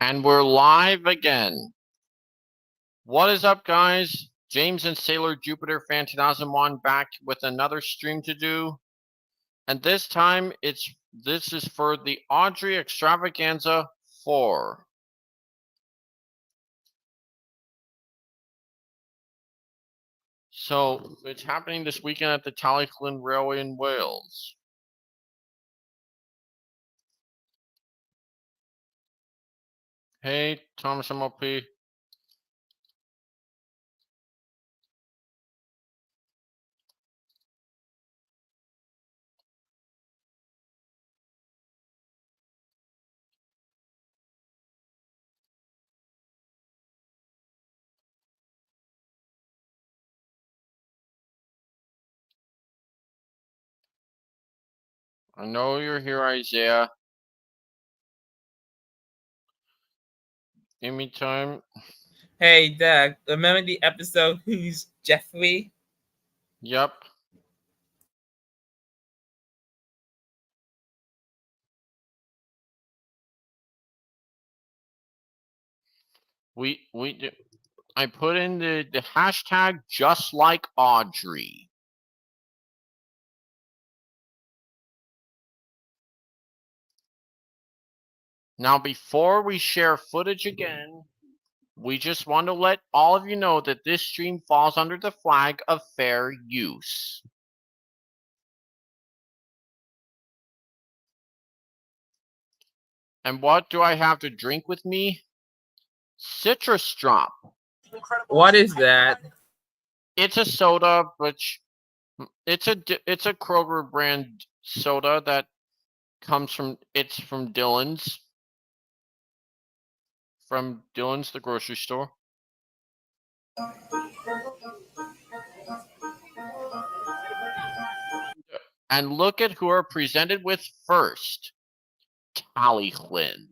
And we're live again. What is up, guys? James and Sailor Jupiter Fan 2001 back with another stream to do. And this time this is for the Awdry Extravaganza 4. So it's happening this weekend at the Tallyclyn Railway in Wales. Hey, Thomas MLP. I know you're here, Isaiah. Give me time. Hey, Doug, remember the episode Who's Jeffrey? Yep. I put in the hashtag JustLikeAwdry. Now, before we share footage again, we just want to let all of you know that this stream falls under the flag of fair use. And what do I have to drink with me? Citrus Drop. What is that? It's a soda, but it's a Kroger brand soda that comes from Dillon's. From Dillon's, the grocery store. And look at who are presented with first. Tallyclyn.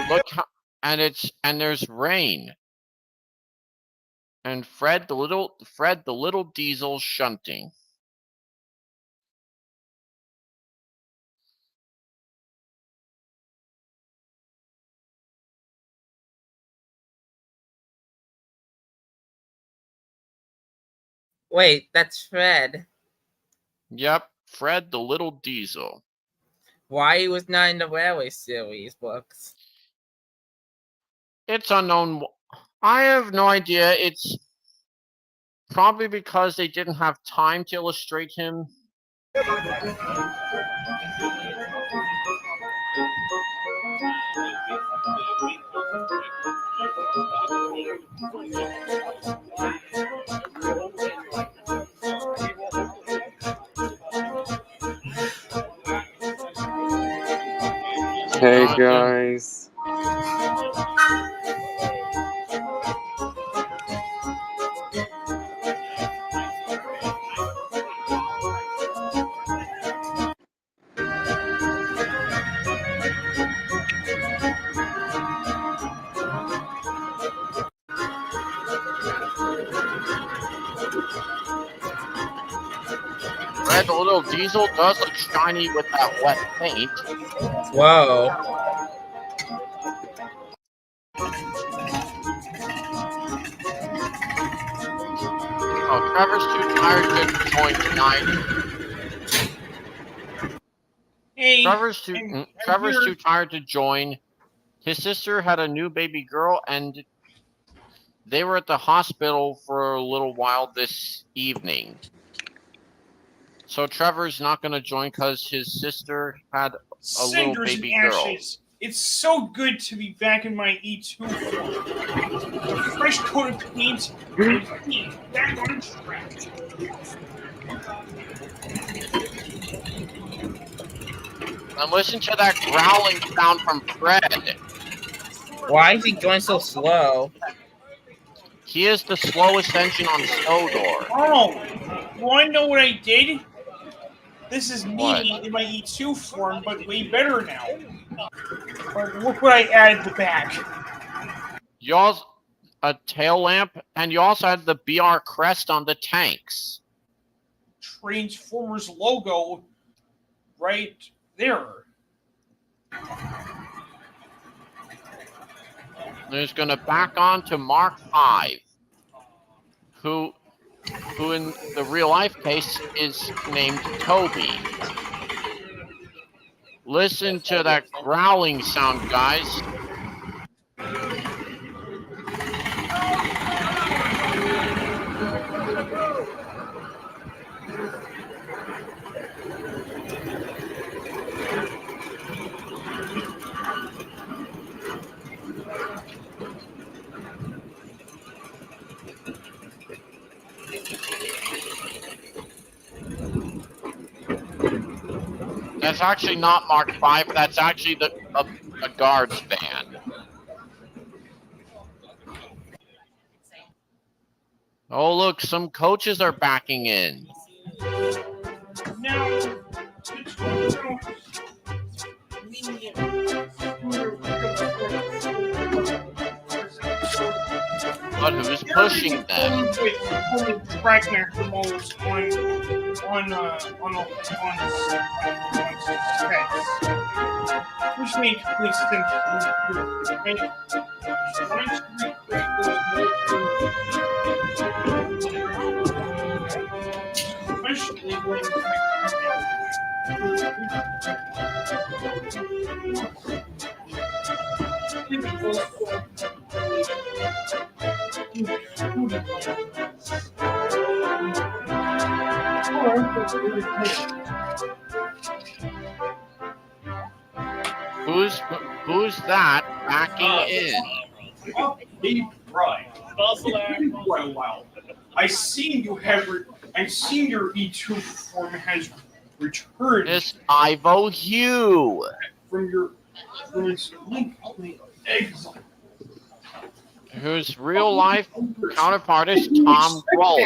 Look how, and there's Rain. And Fred the little diesel shunting. Wait, that's Fred. Yep, Fred the little diesel. Why he was not in the Railway series books? It's unknown. I have no idea. It's probably because they didn't have time to illustrate him. Hey guys. Fred the little diesel does look shiny with that wet paint. Whoa. Oh, Trevor's too tired to join tonight. Hey, Trevor's too tired to join. His sister had a new baby girl, and they were at the hospital for a little while this evening. So Trevor's not going to join because his sister had a little baby girl. It's so good to be back in my E2 form. A fresh coat of paint and paint back on track. And listen to that growling sound from Fred. Why is he going so slow? He is the slowest engine on Stodor. Oh, want to know what I did? This is What? me in my E2 form, but way better now. But look what I added to the back. You also a tail lamp, and you also had the BR crest on the tanks. Transformers logo right there. Who's going to back on to Mark 5, who in the real life case is named Toby. Listen to that growling sound, guys. That's actually not Mark 5, that's actually a guard's van. Oh look, some coaches are backing in. Now, But who's pushing them? Trackmaster modes on specs, which makes complete sense. Right? Trying to recreate those especially when Who's that backing in? Hey, right. Quite a while. I've seen your E2 form has returned It's Ivo Hugh. from its exile. Whose real life counterpart is Tom Roll.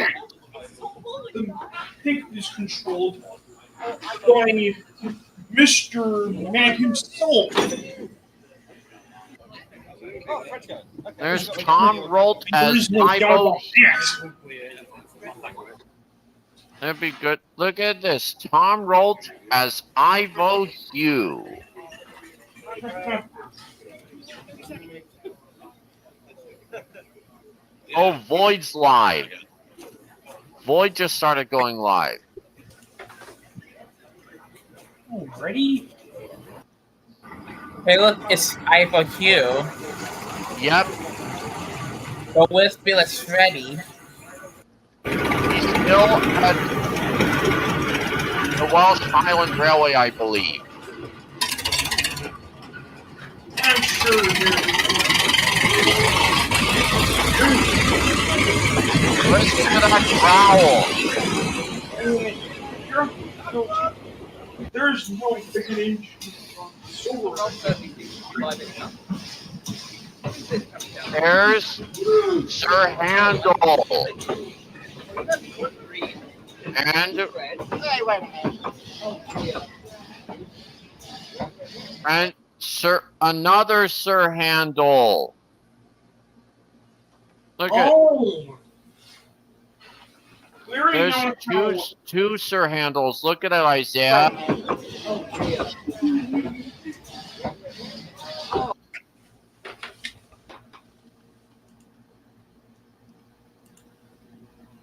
The pick is controlled by Mr. Man himself. There's Tom Rolt There as is no doubt Ivo. about that. That'd be good. Look at this. Tom Rolt as Ivo Hugh. Oh, Void's live. Void just started going live. Already? Hey, look, it's Ivo Hugh. Yep. But with Felix Freddy. He's still at the Wells Island Railway, I believe. I'm sure Listen to that growl. there's no beginning. There's Sir Handel. And another Sir Handel. Look at there's two Sir Handels. Look at it, Isaiah.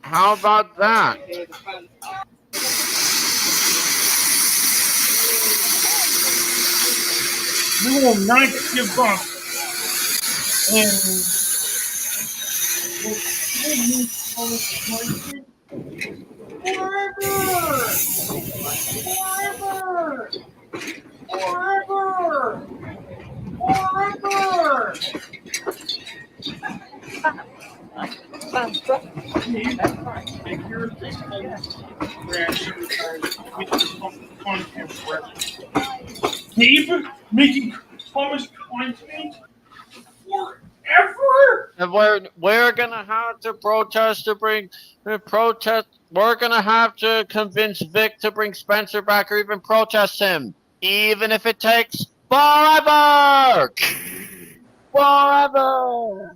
How about that? We will not give up. Gabe making Thomas content forever. And we're gonna have to protest to bring protest. We're gonna have to convince Vic to bring Spencer back, or even protest him, even if it takes forever. Forever.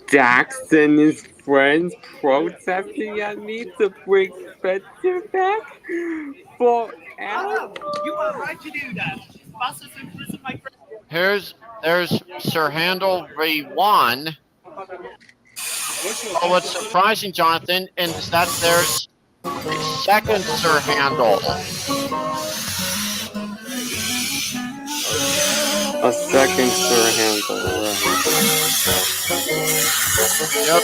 Daxon is friends protesting at me to bring Spencer back forever? You are right to do that. Fastest in prison, my friend. There's Sir Handel V1. Oh, what's surprising, Jonathan, is that there's a second Sir Handel. A second Sir Handel. Yep.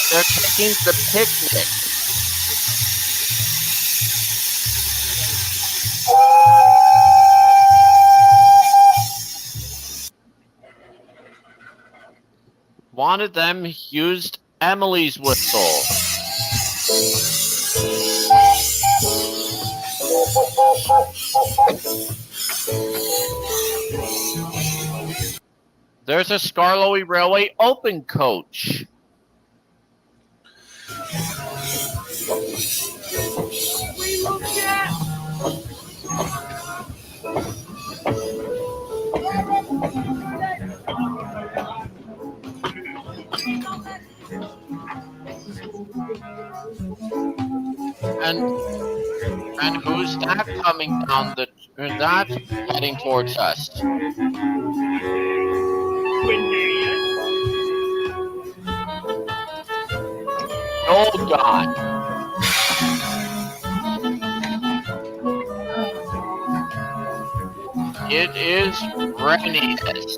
They're taking the picnic. One of them used Emily's whistle. There's a Skarloey Railway open coach. And who's that coming down that heading towards us? Oh God. It is Reneus.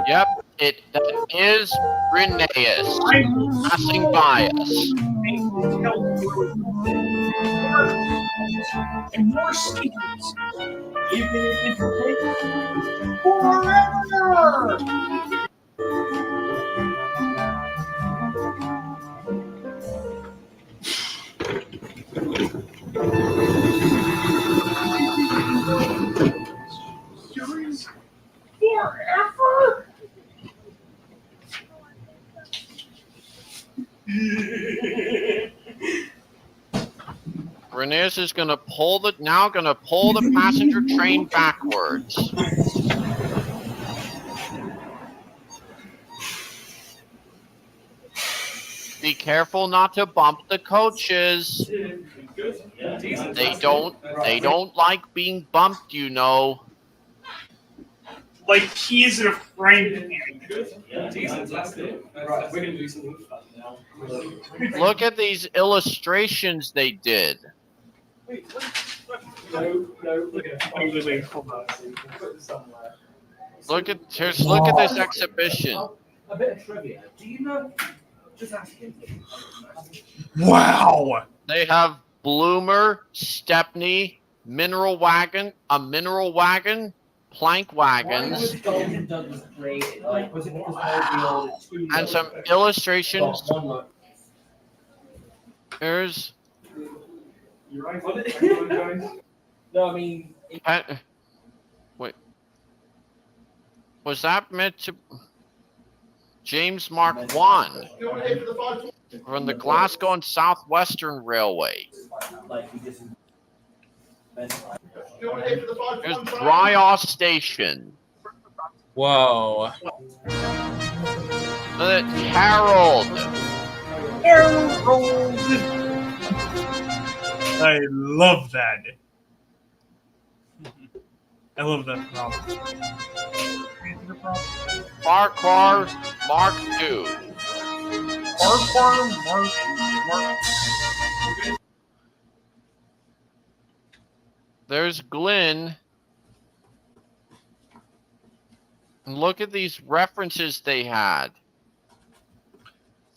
Yep, that is Reneus passing by us. And more secrets. Even if it takes forever. Series forever. Reneus is gonna pull the passenger train backwards. Be careful not to bump the coaches. They don't like being bumped, you know. Like he isn't a friend. Look at these illustrations they did. Look at this exhibition. A bit of trivia. Do you know? Just asking. Wow. They have Bloomer, Stepney, mineral wagon, plank wagons, and some illustrations. There's. No, I mean. Wait. Was that meant to? James Mark I from the Glasgow and Southwestern Railway. There's Dryaw Station. Whoa. Harold. I love that. I love that problem. Farquhar Mark II. Farquhar Mark. There's Glenn. And look at these references they had.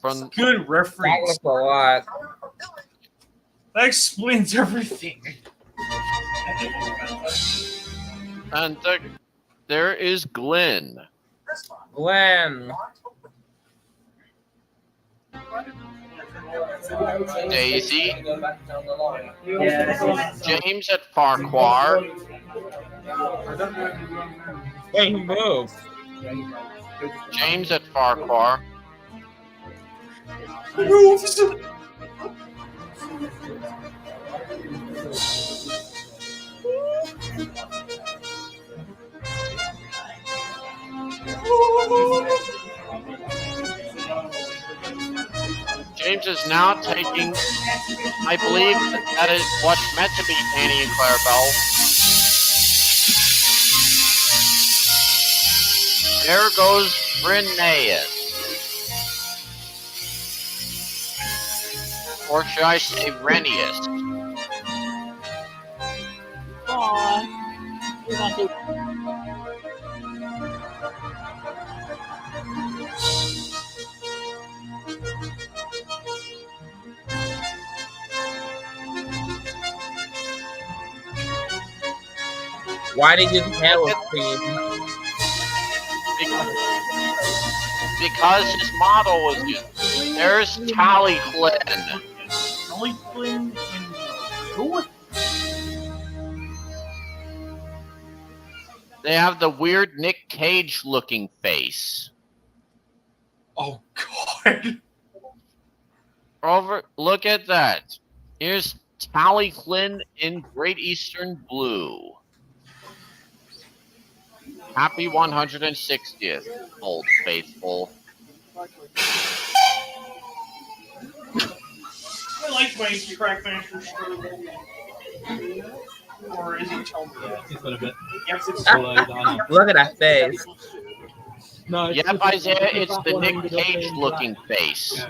From Good That reference. was a lot. That explains everything. and there is Glenn. Glenn. Daisy. James at Farquhar. Wait, he moved. James at Farquhar. James is now taking, I believe that is what's meant to be Annie and Clarabelle. There goes Rheneas. Or should I say Rheneas? Why did his hair look clean? Because his model was good. There's Tally Clinton. Tally Clinton and who? They have the weird Nick Cage looking face. Oh God! Look at that. Here's Tally Clinton in Great Eastern Blue. Happy 160th, Old Faithful. I like my Trackmaster Scroll. Or is he telling me? It's got a bit. Yes, it's So, I Look at that face. no, Yep, Isaiah, it's the Nick Cage looking face.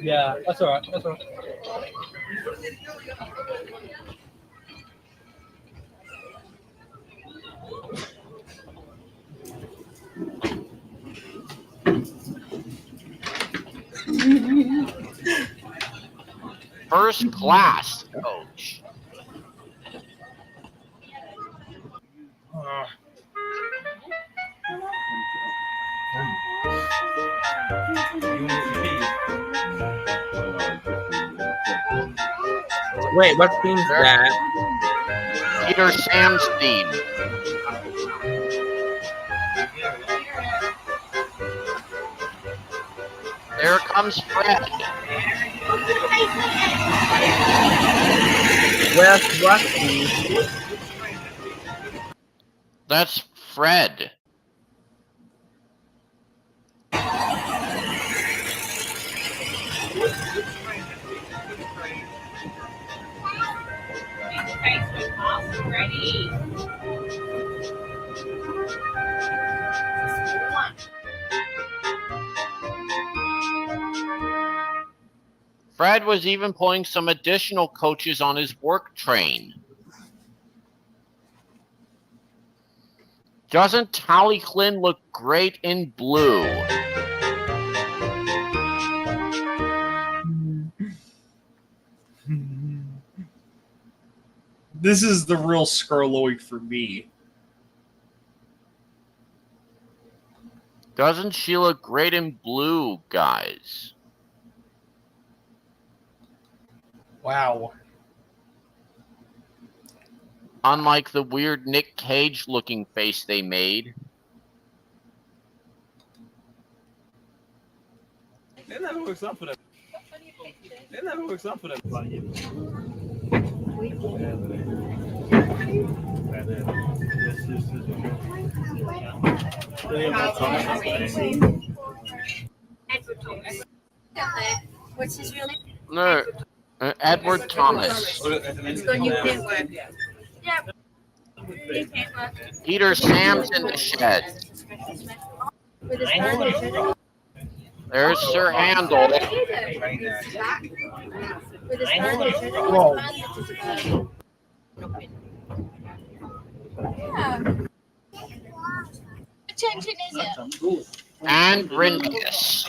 Yeah, that's alright. That's alright. First class, coach. Wait, what team's that? Peter Sam's team. There comes Fred. Where's Rusty? That's Fred. Fred was even pulling some additional coaches on his work train. Doesn't Tally Clinton look great in blue? This is the real Scarloid for me. Doesn't she look great in blue, guys? Wow. Unlike the weird Nick Cage looking face they made. It never works out for them. It never works out for them. What's his real name? No, Edward Thomas. It's got new paintwork. Yeah. New paintwork. Peter Sam's in the shed. With his hand. There's Sir Handel. With his hand. Whoa. Yeah. Attention, is it? And Rheneas.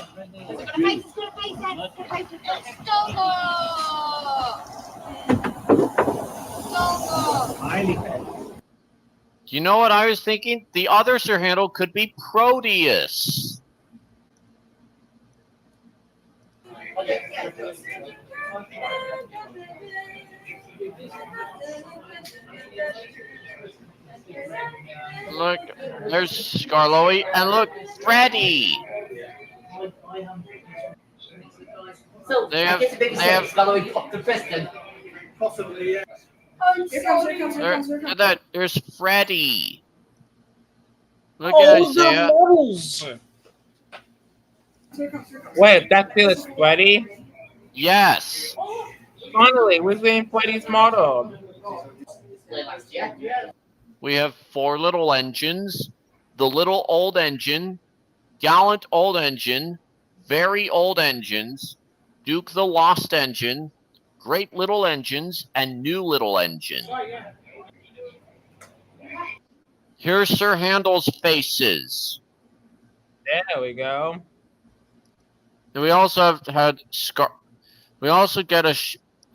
You know what I was thinking? The other Sir Handel could be Proteus. Look, there's Scarloey, and look, Freddy. So, They I have- guess a big they mistake. have- Scully popped the president. Possibly, yeah. There's Freddy. Look Oh, at they're Isaiah. models. Wait, that still is Freddy? Yes. Finally, we're seeing Freddy's model. We have 4 little engines. The little old engine, gallant old engine, very old engines, Duke the Lost engine, great little engines, and new little engine. Here's Sir Handel's faces. There we go. And we also we also get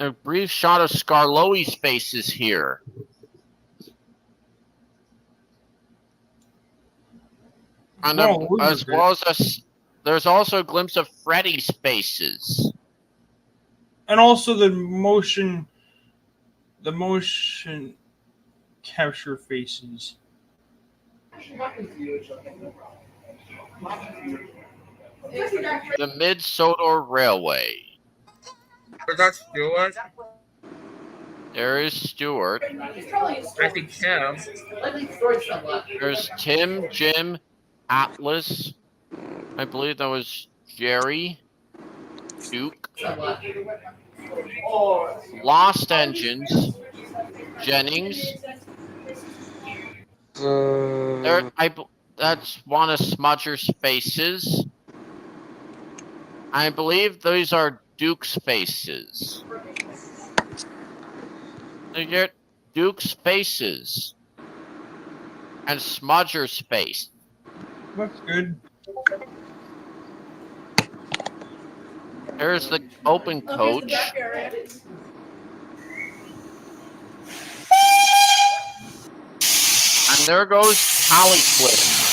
a brief shot of Scarloey's faces here. And there's also a glimpse of Freddy's faces. And also the motion capture faces. The Mid-Sodor Railway. Was that Stuart? There is Stuart. I think Tim. There's Tim, Jim, Atlas. I believe that was Jerry. Duke. Lost Engines. Jennings. That's one of Smudger's faces. I believe those are Duke's faces. They get Duke's faces. And Smudger's face. That's good. There's the open coach. And there goes Hollycliffe.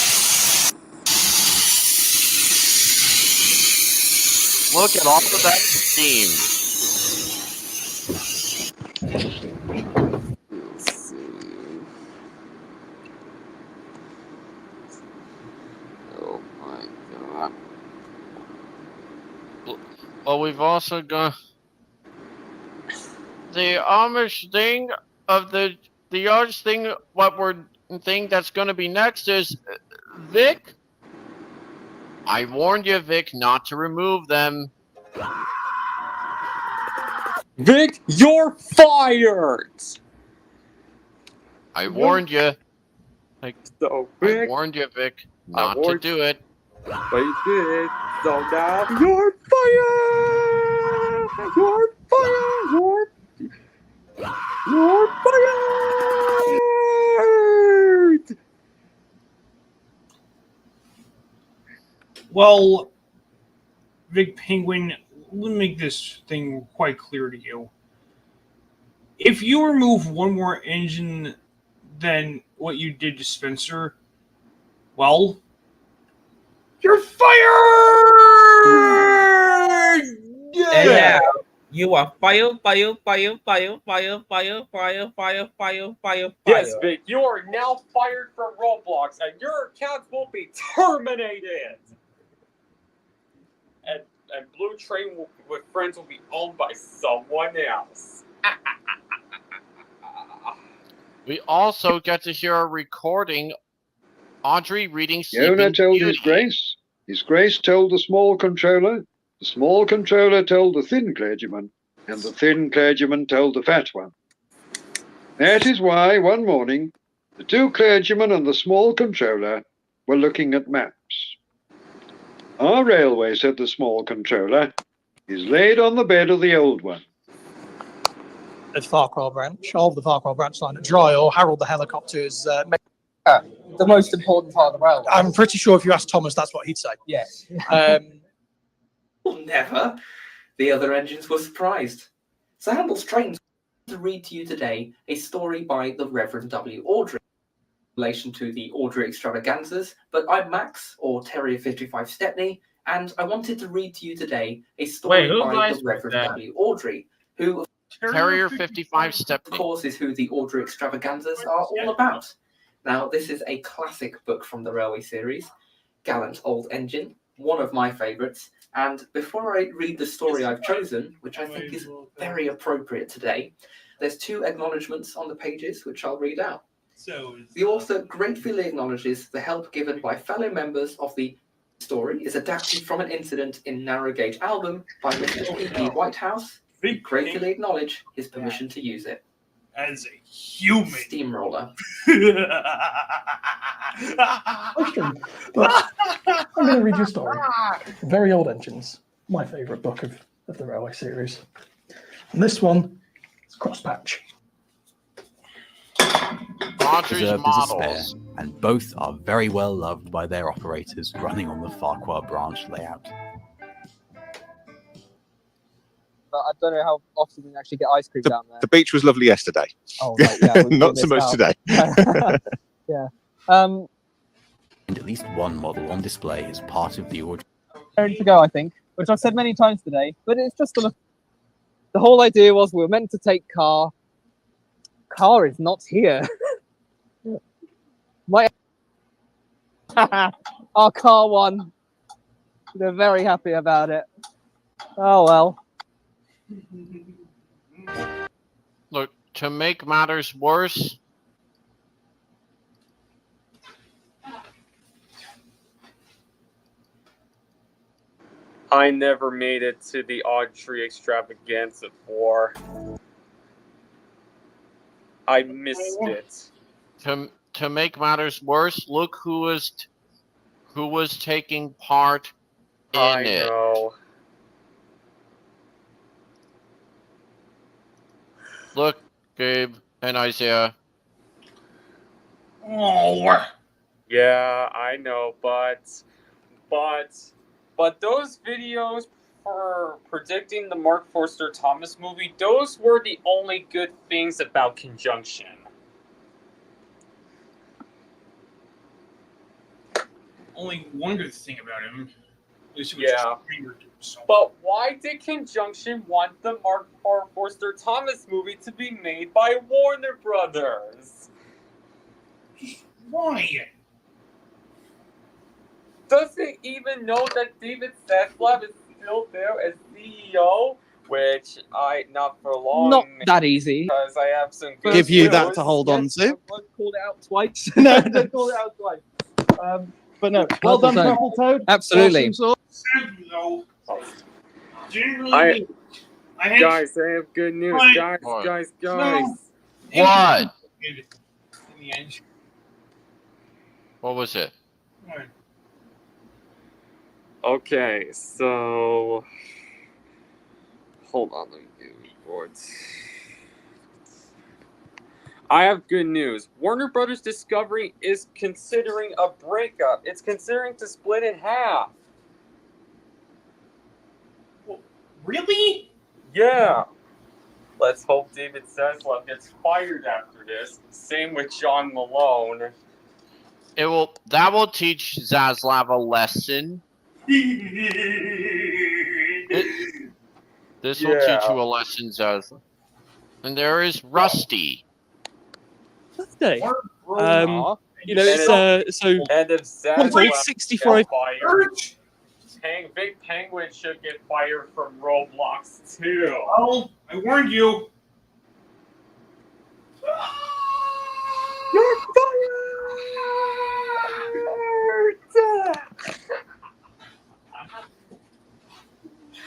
Look at all of that steam. Oh my god. Well, we've also got the Amish thing of the Amish thing. What we're thing that's going to be next is Vic. I warned you, Vic, not to remove them. Vic, you're fired! I warned you. So, I Vic, warned you, Vic, not to warned do it. but you did. So now, you're fired! You're fired! You're fired! Well, Vic Penguin, let me make this thing quite clear to you. If you remove one more engine than what you did to Spencer, well, you're fired! Yeah. You are fire. Yes, Vic, you are now fired from Roblox, and your account will be terminated. And Blue Train with Friends will be owned by someone else. We also get to hear a recording. Awdry reading Yona Sleeping told Beauty. His Grace. His Grace told the small controller. The small controller told the thin clergyman. And the thin clergyman told the fat one. That is why, one morning, the two clergymen and the small controller were looking at maps. Our railway, said the small controller, is laid on the bed of the old one. At Farquhar branch of the Farquhar branch line at Dry, or Harold the helicopters. The most important part of the railway. I'm pretty sure if you asked Thomas, that's what he'd say. Yes. Well, never. The other engines were surprised. Sir Handel's trains to read to you today a story by the Reverend W. Awdry. relation to the Awdry Extravaganzas, but I'm Max, or Terrier 55 Stepney, and I wanted to read to you today a story who by guys the wrote Reverend that? W. Awdry, who, of Terrier 55 Stepney. course, is who the Awdry Extravaganzas are all about. Now, this is a classic book from the Railway series, gallant old engine, one of my favourites, and before I read the story I've chosen, which I think is very appropriate today, there's 2 acknowledgements on the pages which I'll read out. The author gratefully acknowledges the help given by fellow members of the story is adapted from an incident in Narrow Gauge album by Mr. P.E. Whitehouse. We gratefully acknowledge his permission to use it. As a human. Steamroller. Question. I'm going to read you a story. Very Old Engines, my favourite book of the Railway series. And this one is Crosspatch. Awdry's Reserved as a spare, models. and both are very well loved by their operators running on the Farquhar branch layout. But I don't know how often you can actually get ice cream down there. The beach was lovely yesterday. Oh, right, yeah. Not so much today. Yeah. And at least one model on display is part of the Awdry. Ready to go, I think, which I've said many times today, but it's just the whole idea was we were meant to take car. Car is not here. Our car won. They're very happy about it. Oh well. Look, to make matters worse, I never made it to the Awdry Extravaganza 4. I missed it. to make matters worse, look who was taking part in it. I know. Look, Gabe and Isaiah. Oh. Yeah, I know, but those videos for predicting the Mark Forster Thomas movie, those were the only good things about Conjunction. Only one good thing about him. At least it was Yeah. just weird, so. But why did Conjunction want the Mark Forster Thomas movie to be made by Warner Brothers? Why? Does it even know that David Zaslav is still there as CEO? Which not for long. Not that easy. Because I have some good Give you news. that to hold on to. I've called it out twice. No. I've called it out twice. But no, well done, Purple Toad. Absolutely. Sadly, though, generally, Guys, I have good news. What? Guys. What? In the end. What was it? What? Okay, so hold on, let me do reports. I have good news. Warner Brothers Discovery is considering a breakup. It's considering to split in half. Really? Yeah. Let's hope David Zaslav gets fired after this. Same with John Malone. That will teach Zaslav a lesson. This will teach you a lesson, Zaslav. And there is Rusty. Birthday. You know, And it's so. And if What, Zaslav 65? gets fired, Big Penguin should get fired from Roblox too. Oh, I warned you. You're fired!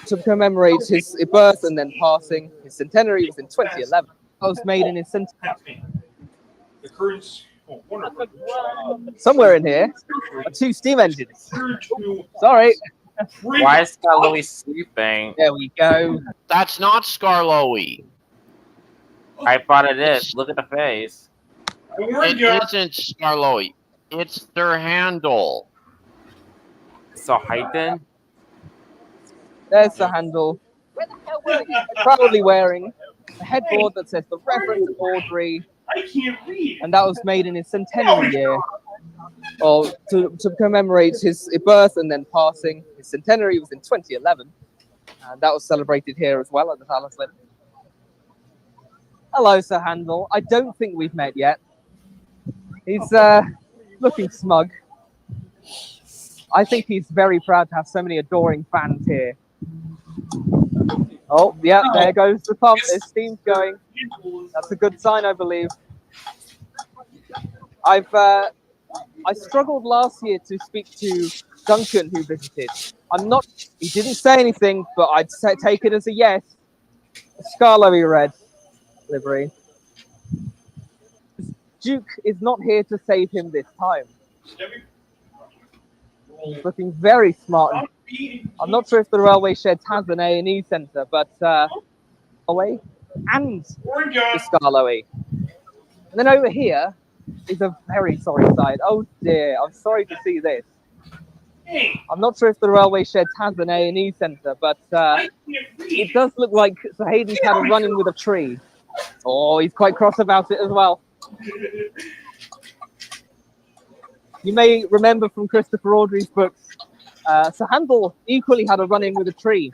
To commemorate his birth and then passing, his centenary was in 2011. I was made in his centenary. The currents. Oh, Somewhere in here are 2 steam engines. Sorry. Why is Scarloey sleeping? There we go. That's not Scarloey. I thought it is. Look at the face. It isn't Scarloey. It's their handle. So Hayden? There's the handle. Proudly wearing a headboard that says the Reverend Awdry I can't read. And that was made in his centenary year, or to commemorate his birth and then passing. His centenary was in 2011, and that was celebrated here as well at the Palace Lynn. Hello, Sir Handel. I don't think we've met yet. He's looking smug. I think he's very proud to have so many adoring fans here. Oh, yeah, there goes the pump. There's steam going. That's a good sign, I believe. I struggled last year to speak to Duncan, who visited. He didn't say anything, but I'd take it as a yes. Scarlet red livery. Duke is not here to save him this time. He's looking very smart. I'm not sure if the railway shed has an A&E centre, but away and the Scarlowy. And then over here is a very sorry sight. Oh dear, I'm sorry to see this. I'm not sure if the railway shed has an A&E centre, but it does look like Sir Hayden's had a run-in with a tree. Oh, he's quite cross about it as well. You may remember from Christopher Awdry's books, Sir Handel equally had a run-in with a tree.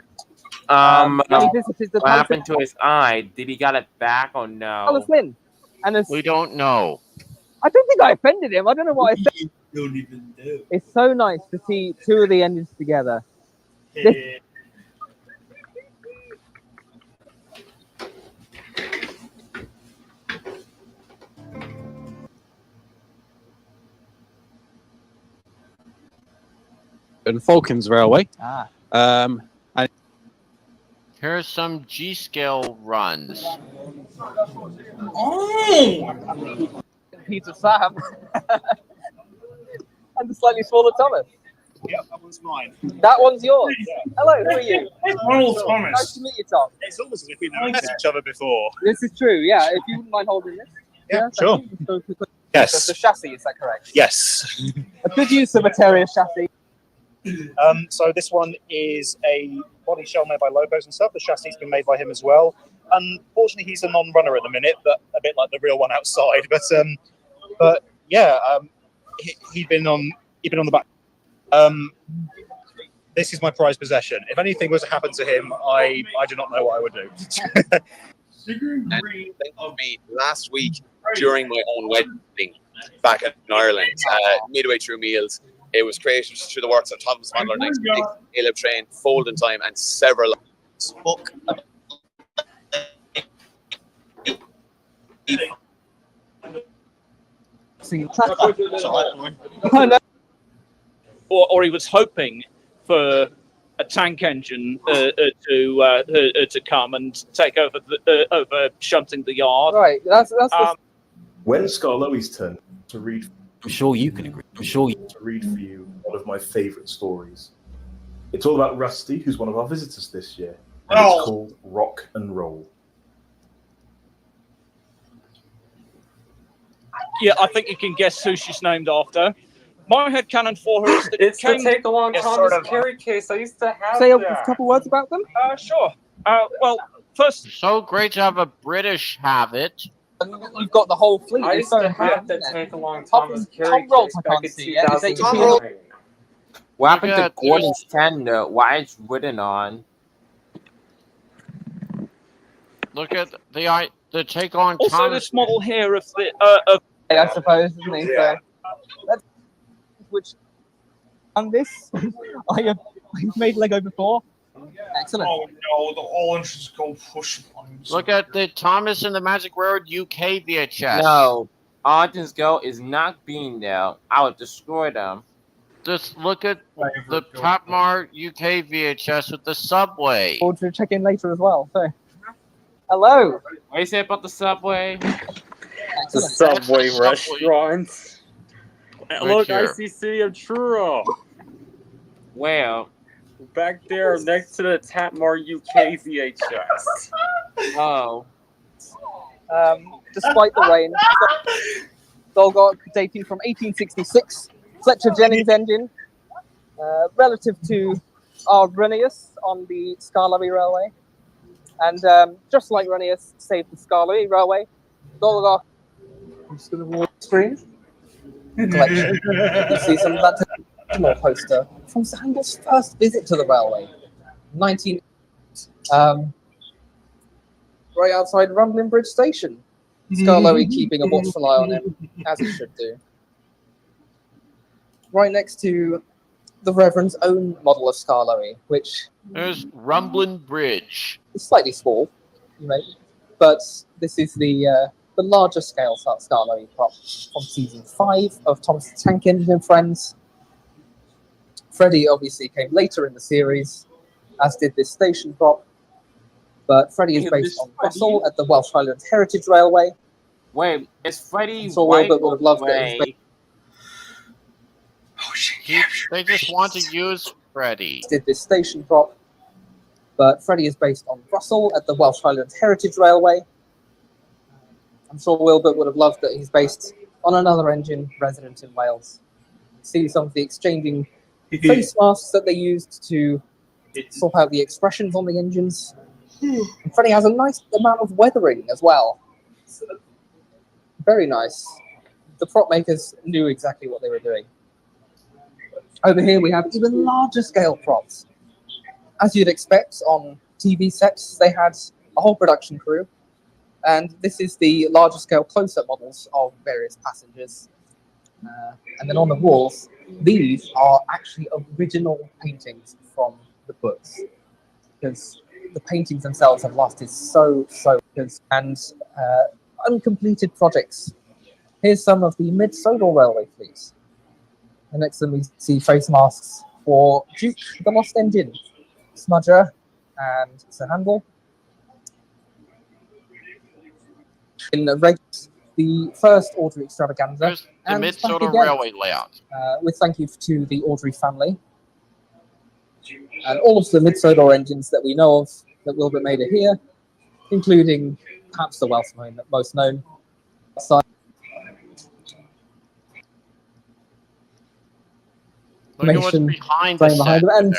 When he visited the what happened to his eye? Did he got it back or no? Palace Lynn. And we don't know. I don't think I offended him. I don't know what I said. Don't even know. It's so nice to see two of the engines together. This- And Falcons Railway. And Here's some G-scale runs. Oh! Peter Sam. And the slightly smaller Thomas. Yeah, that one's mine. That one's yours. Hello, who are you? Ronald Thomas. Nice to meet you, Tom. It's almost as if we've never met each other before. This is true, yeah. If you wouldn't mind holding this. Yeah, sure. Yes. The chassis, is that correct? Yes. A good use of a Terrier chassis. So this one is a body shell made by Lobos and stuff. The chassis has been made by him as well. Unfortunately, he's a non-runner at the minute, but a bit like the real one outside. But yeah, he'd been on the back. This is my prized possession. If anything was to happen to him, I do not know what I would do. And of me last week during my own wedding back in Ireland, midway through meals, it was created through the works of Thomas Mandler, Caleb Train, Folding Time, and several or he was hoping for a tank engine to come and take over over shunting the yard. Right, that's when Scarlowy's turn to read. I'm sure you can agree. To read for you one of my favourite stories. It's all about Rusty, who's one of our visitors this year. And it's called Rock and Roll. Yeah, I think you can guess who she's named after. My headcanon for her is that It's the Take Along Thomas Carey case. I used to have Say a that. couple words about them? Sure. Well, first... So great to have a British have it. We've got the whole fleet. I used to have the Take Along Thomas Carey case back in 2009. What happened to Look at- Gordon's 10 note? Why it's written on? Look at the take on Also, Thomas. this model here of the I suppose, isn't he? So, which on this, I've made Lego before. Excellent. Oh no, the orange is go push buttons. Look at the Thomas and the Magic Road UK VHS. No, Arden's Go is not being there. I would destroy them. Just look at the Top Mar UK VHS with the subway. Or to check in later as well. So, hello. What do you say about the subway? The Subway restaurant. Right Look, here. I see City of Truro. Where? Back there next to the Tapmar UK VHS. Oh. Despite the rain, Dolgok dating from 1866, Fletcher Jennings engine, relative to our Runius on the Scarlowy Railway. And just like Runius saved the Scarlowy Railway, Dolgok I'm just going to walk the screen. Collection. You see some of that original poster from Sir Handel's first visit to the railway, 19. Right outside Rumbling Bridge Station. Skarloey keeping a watchful eye on him, as he should do. Right next to the Reverend's own model of Skarloey, which There's Rumbling Bridge. is slightly small, but this is the larger scale Skarloey prop from season 5 of Thomas the Tank Engine and Friends. Freddy obviously came later in the series, as did this station prop. But Freddy is based on Russell at the Welsh Highlands Heritage Railway. Wait, is Freddy So white Wilbert would have loved or it. They just want to use Freddy. Did this station prop. But Freddy is based on Russell at the Welsh Highlands Heritage Railway. I'm sure Wilbert would have loved that he's based on another engine resident in Wales. See some of the exchanging face masks that they used to swap out the expressions on the engines. And Freddy has a nice amount of weathering as well. Very nice. The prop makers knew exactly what they were doing. Over here we have even larger scale props. As you'd expect on TV sets, they had a whole production crew. And this is the larger scale close-up models of various passengers. And then on the walls, these are actually original paintings from the books. Because the paintings themselves have lasted so and uncompleted projects. Here's some of the mid-Sodal railway fleets. And next to them we see face masks for Duke, the Lost Engine, Smudger, and Sir Handel. In the first Awdry Extravaganza. There's the and mid-Sodal back again, railway layout. with thank you to the Awdry family. And all of the mid-Sodal engines that we know of that Wilbert made are here, including perhaps the Welsh most known. Look at what's behind the set and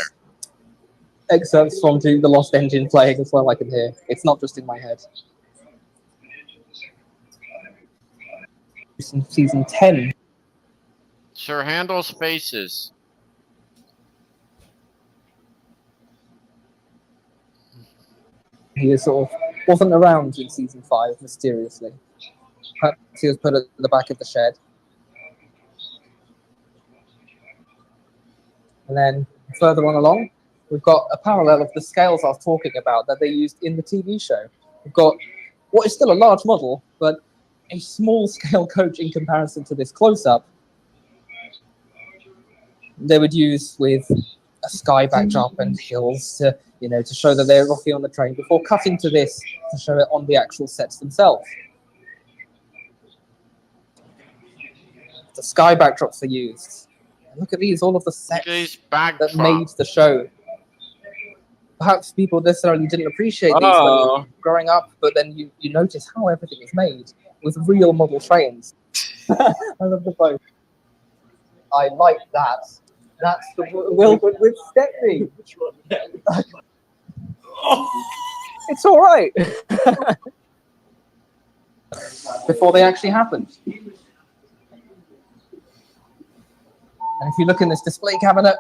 excerpts from Duke the Lost Engine playing as well, I can hear. It's not just in my head. Season 10. Sir Handel's faces. He is sort of wasn't around in season 5 mysteriously. Perhaps he was put at the back of the shed. And then further on along, we've got a parallel of the scales I was talking about that they used in the TV show. We've got what is still a large model, but a small scale coach in comparison to this close-up. They would use with a sky backdrop and hills to, to show that they're rocking on the train before cutting to this to show it on the actual sets themselves. The sky backdrops are used. And look at these, all of the sets that made the show. Perhaps people necessarily didn't appreciate these when you were growing up, but then you notice how everything is made with real model trains. I love the boat. I like that. That's the Wilbert with Stepney. It's all right. Before they actually happened. And if you look in this display cabinet,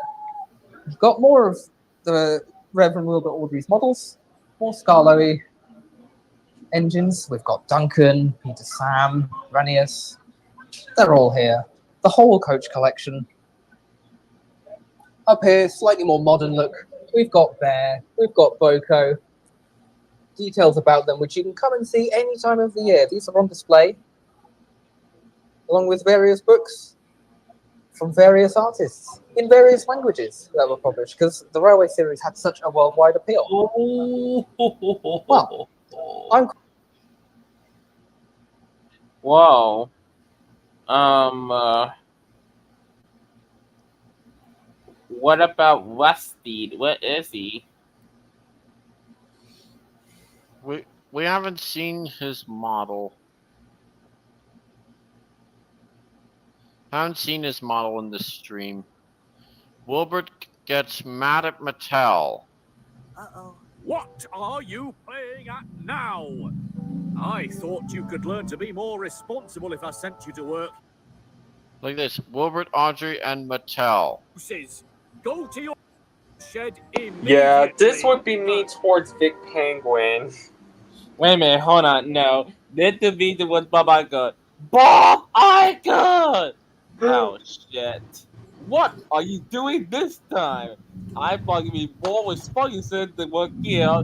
you've got more of the Reverend Wilbert Awdry's models, more Skarloey engines. We've got Duncan, Peter Sam, Ranius. They're all here. The whole coach collection. Up here, slightly more modern look. We've got Bear, we've got Boko. Details about them, which you can come and see any time of the year. These are on display, along with various books from various artists in various languages that were published, because the Railway series had such a worldwide appeal. Well, Whoa. What about Rusty? Where is he? We haven't seen his model. Haven't seen his model in this stream. Wilbert gets mad at Mattel. Uh-oh. What are you playing at now? I thought you could learn to be more responsible if I sent you to work. Like this, Wilbert, Awdry, and Mattel. Says, go to your shed immediately. Yeah, this would be me towards Vic Penguin. Wait a minute, hold on. No, let the video was Bob Iger. Bob Iger! Oh shit! What are you doing this time? I thought you'd be more responsible to work here.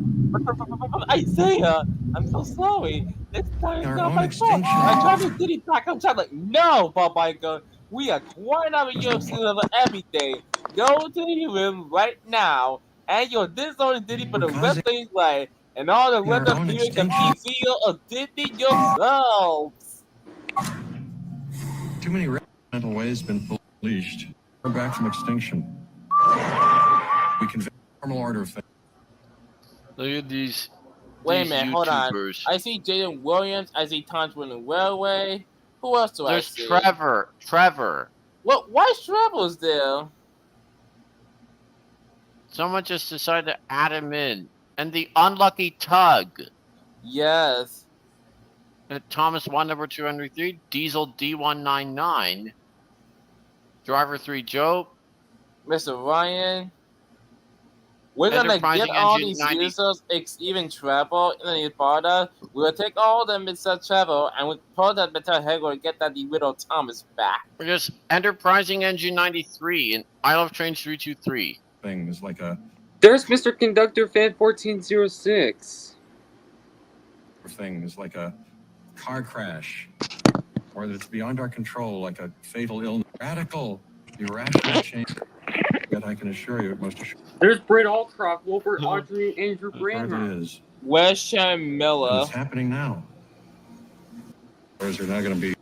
Isaiah, I'm so sorry. This time it's not my fault. I tried to get it back on track. Like, no, Bob Iger. We are crying out your level every day. Go to the room right now, and you're disowning Diddy for the rest of his life. And all the rest of you can be CEO of Disney yourselves. Too many mental ways been unleashed. We're back from extinction. We convey normal order of things. Look at these. Wait a minute, hold on. YouTubers. I see Jaden Williams. I see Tom's Winning Railway. Who else do There's I see? Trevor. What? Why Trevor's there? Someone just decided to add him in. And the unlucky Tug. Yes. Thomas 1, number 203. Diesel D199. Driver 3 Joe. Mr. Ryan. We're gonna get all these users, even Trevor, and his brother. We'll take all of them except Trevor, and we'll put that better head to get that the widow Thomas back. We're just Enterprising Engine 93 and Isle of Trains 323. Thing is like a There's Mr. Conductor Fan 1406. thing is like a car crash, or that it's beyond our control, like a fatal illness. Radical, irrational change. Yet I can assure you, it most assuredly There's Britt Alcroft, Wilbert, Awdry, and Andrew Brammer. is. Where's Sharon Miller? It's happening now. Whereas they're not going to be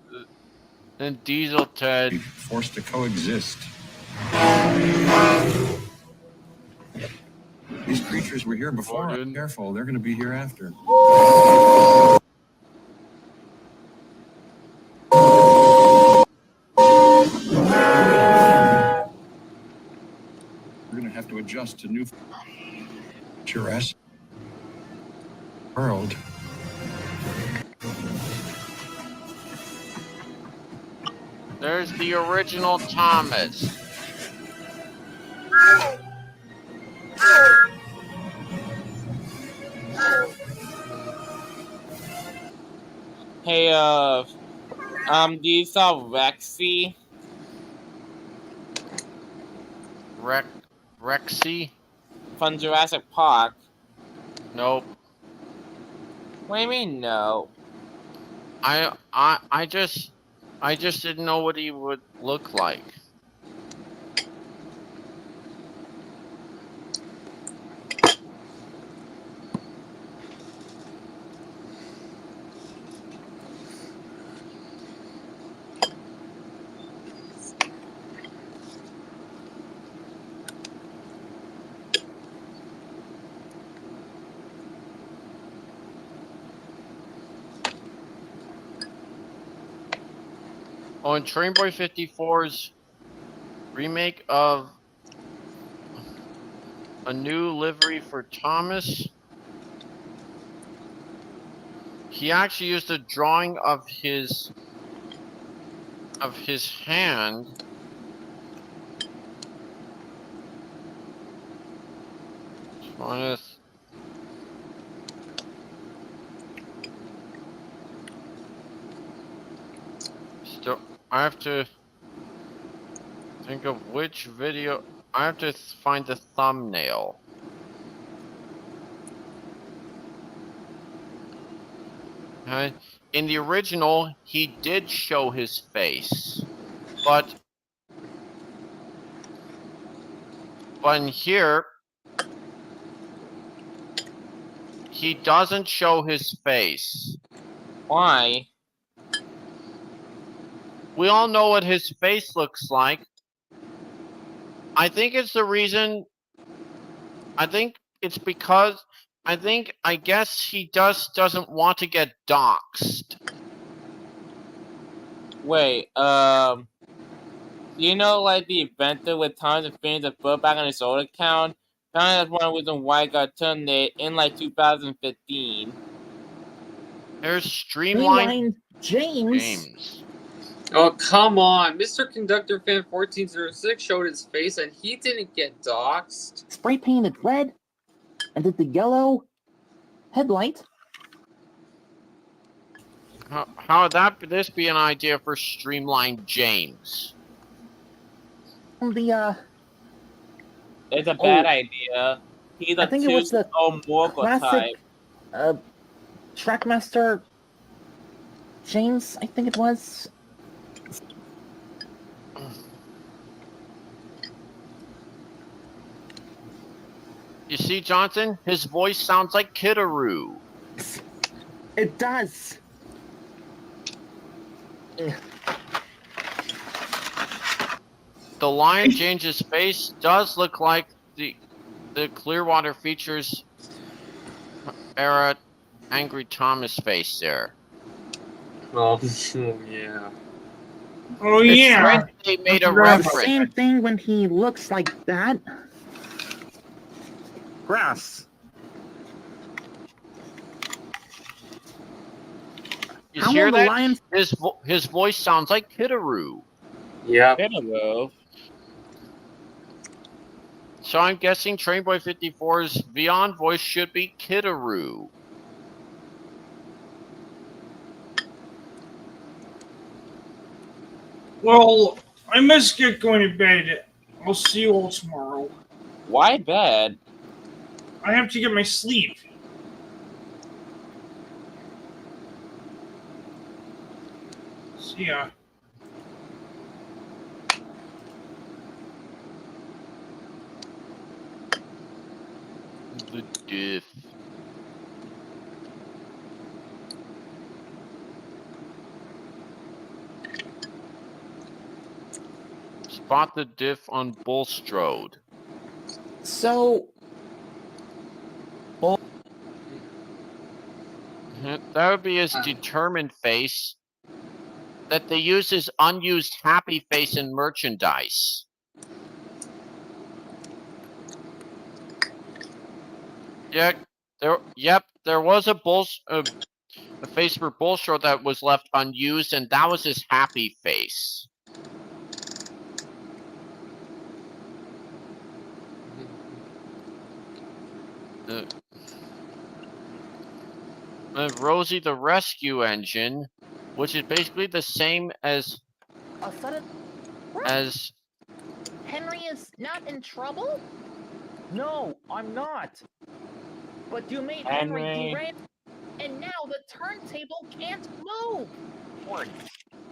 and Diesel Ted forced to coexist. These creatures were here before. I'm careful, they're going to be here after. We're going to have to adjust to new Jurassic World. There's the original Thomas. Hey, do you saw Rexy? Rexy? From Jurassic Park? Nope. What do you mean, no? I just didn't know what he would look like. Oh, and Trainboy 54's remake of a new livery for Thomas. He actually used a drawing of his hand. I have to think of which video. I have to find the thumbnail. Okay. In the original, he did show his face, but in here, he doesn't show his face. Why? We all know what his face looks like. I think it's the reason. I think it's because I guess he doesn't want to get doxxed. Wait, you know, like the inventor with tons of things to put back on his old account? Apparently that's one reason why I got terminated in like 2015. There's Streamlined James. Oh, come on. Mr. Conductor Fan 1406 showed his face and he didn't get doxxed. Spray painted red, and did the yellow headlight. How would this be an idea for Streamlined James? The It's a bad idea. He's a I think it was the classic type. Trackmaster James, I think it was. You see, Johnson? His voice sounds like Kittaroo. It does. The Lion James's face does look like the Clearwater Features era Angry Thomas face there. Oh, yeah. Oh, It's yeah. right they made a The reference. same thing when he looks like that. Grass. You How hear will the that? lions- His voice sounds like Kittaroo. Yeah. Kittaroo. So I'm guessing Trainboy 54's Beyond voice should be Kittaroo. Well, I must get going to bed. I'll see you all tomorrow. Why bed? I have to get my sleep. See ya. The diff. Spot the diff on Bulstrode. So, That would be his determined face. That they use his unused happy face in merchandise. Yeah, there was a face for Bulstrode that was left unused, and that was his happy face. Rosie the Rescue Engine, which is basically the same as Henry is not in trouble? No, I'm not. But you made Henry derail, and now the turntable can't move.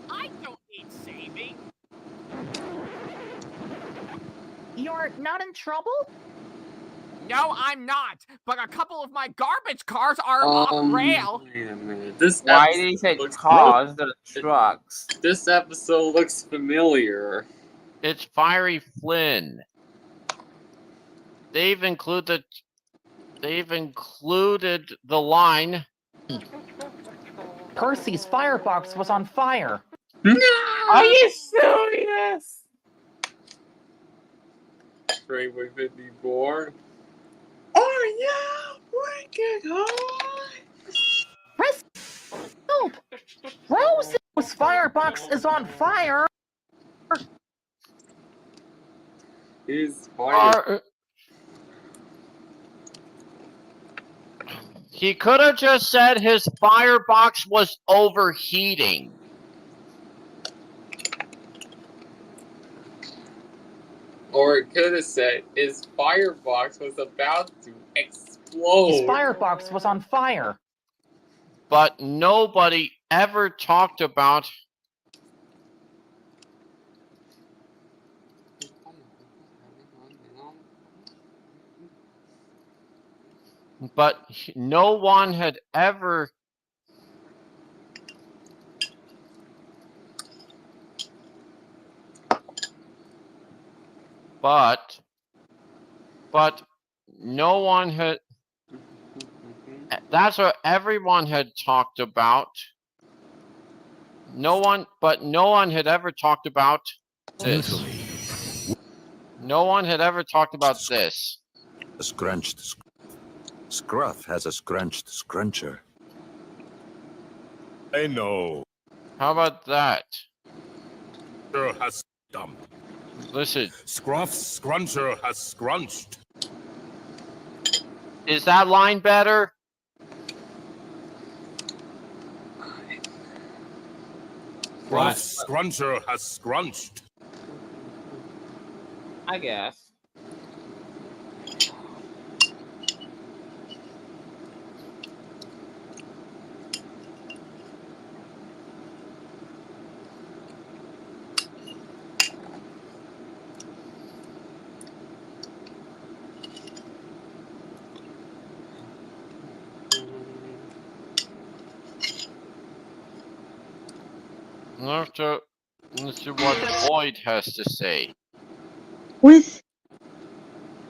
I don't need saving. You're not in trouble? No, I'm not. But a couple of my garbage cars are off rail. Wait a minute. Why did he say cars instead of trucks? This episode looks familiar. It's Fiery Flynn. They've included the line. Percy's firebox was on fire. Are you serious? Trainboy 54. Oh yeah, wicked high. Press help. Rose's firebox is on fire. His fire. He could have just said his firebox was overheating. Or it could have said his firebox was about to explode. His firebox was on fire. But nobody ever talked about no one had ever but no one had that's what everyone had talked about. No one had ever talked about this. No one had ever talked about this. A scrunched Scruff has a scrunched scruncher. I know. How about that? Scruncher has dumped. Listen. Scruff's Scruncher has scrunched. Is that line better? Scruff's Scruncher has scrunched. I guess. Let's see what Void has to say.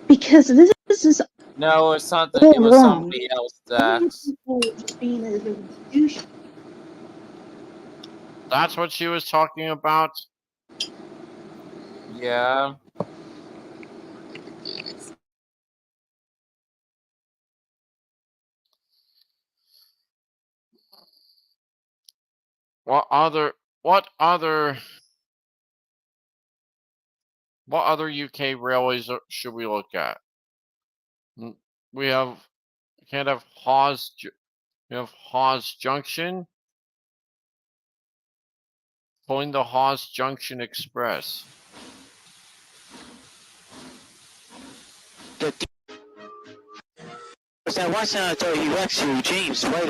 Because this is No, it's something. all It was wrong. somebody else, Dax. Just being a little douche. That's what she was talking about? Yeah. What other UK railways should we look at? We can't have Hawes. We have Hawes Junction. Pulling the Hawes Junction Express. Why should I tell you actually, James? Wait.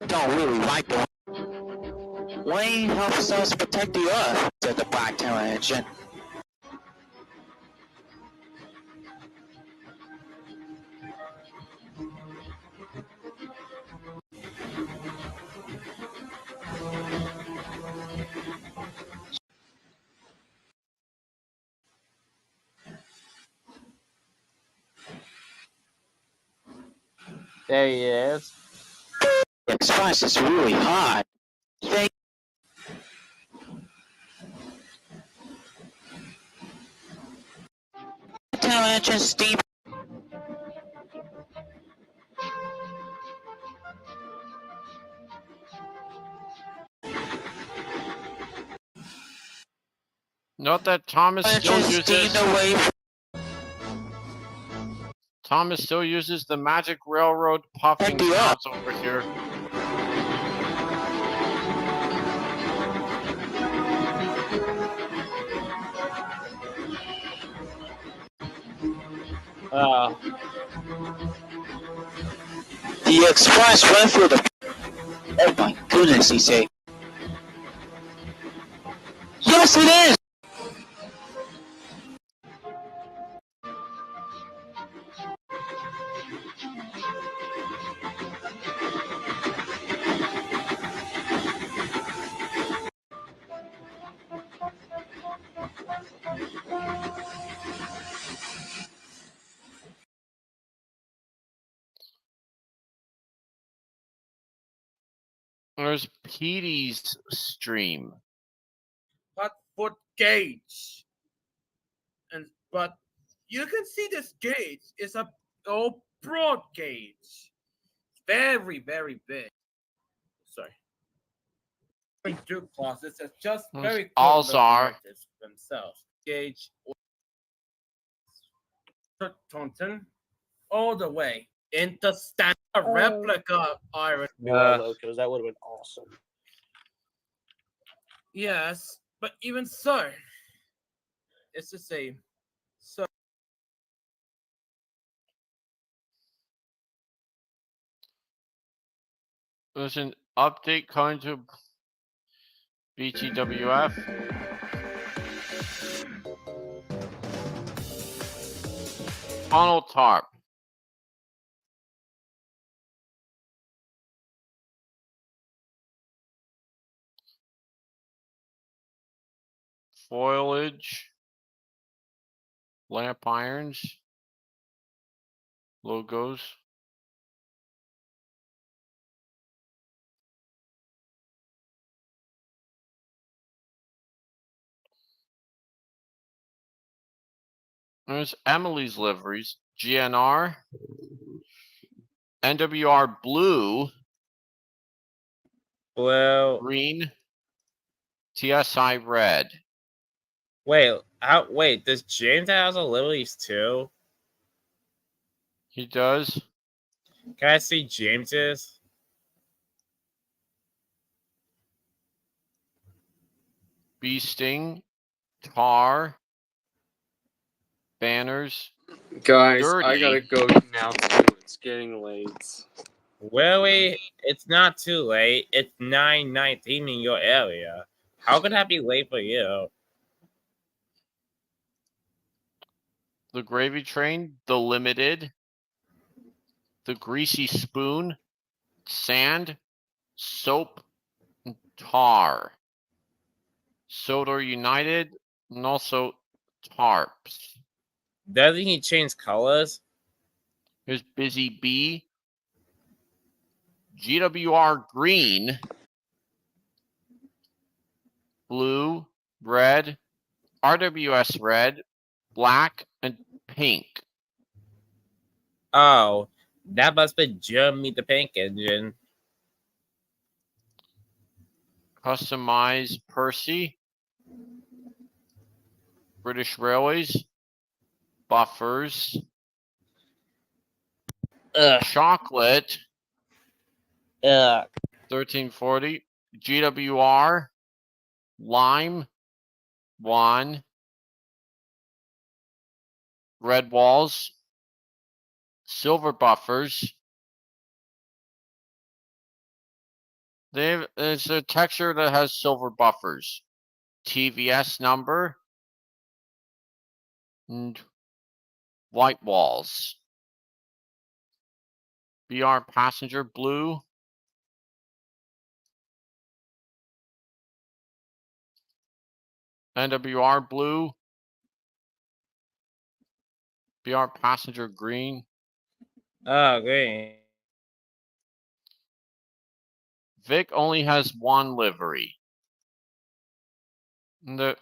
Don't really like the Wayne helps us protect the Earth, said the Black Terror engine. There he is. The express is really hard. They Terror engine steam. Note that Thomas still uses the Magic Railroad puffing sounds over here. The express went through the. Oh my goodness, he said. Yes, it is! There's Petey's stream. Hot foot gauge. But you can see this gauge is a broad gauge. Very, very big. Sorry. Two closets are just very good Alzar. themselves. Gauge Taunton all the way into standard replica iron. Because that would have been awesome. Yes, but even so, it's the same. So There's an update coming to BTWF. Tunnel tarp. Foliage. Lamp irons. Logos. There's Emily's liveries. GNR, NWR blue, green, TSI red. Wait, does James have a Lilies too? He does. Can I see James's? Bee Sting, Tar, Banners. Guys, Dirty. I gotta go now too. It's getting late. Willie, it's not too late. It's 9:19 in your area. How could that be late for you? The Gravy Train, The Limited, The Greasy Spoon, Sand, Soap, and Tar. Sodor United, and also Tarps. Doesn't he change colors? Here's Busy Bee, GWR green, blue, red, RWS red, black, and pink. Oh, that must be Jeremy the Pink Engine. Customize Percy, British Railways, Buffers, Chocolate, 1340, GWR, Lime, 1, Red Walls, Silver Buffers. It's a texture that has silver buffers. TVS number and white walls. BR passenger blue. NWR blue. BR passenger green. Oh, green. Vic only has one livery. The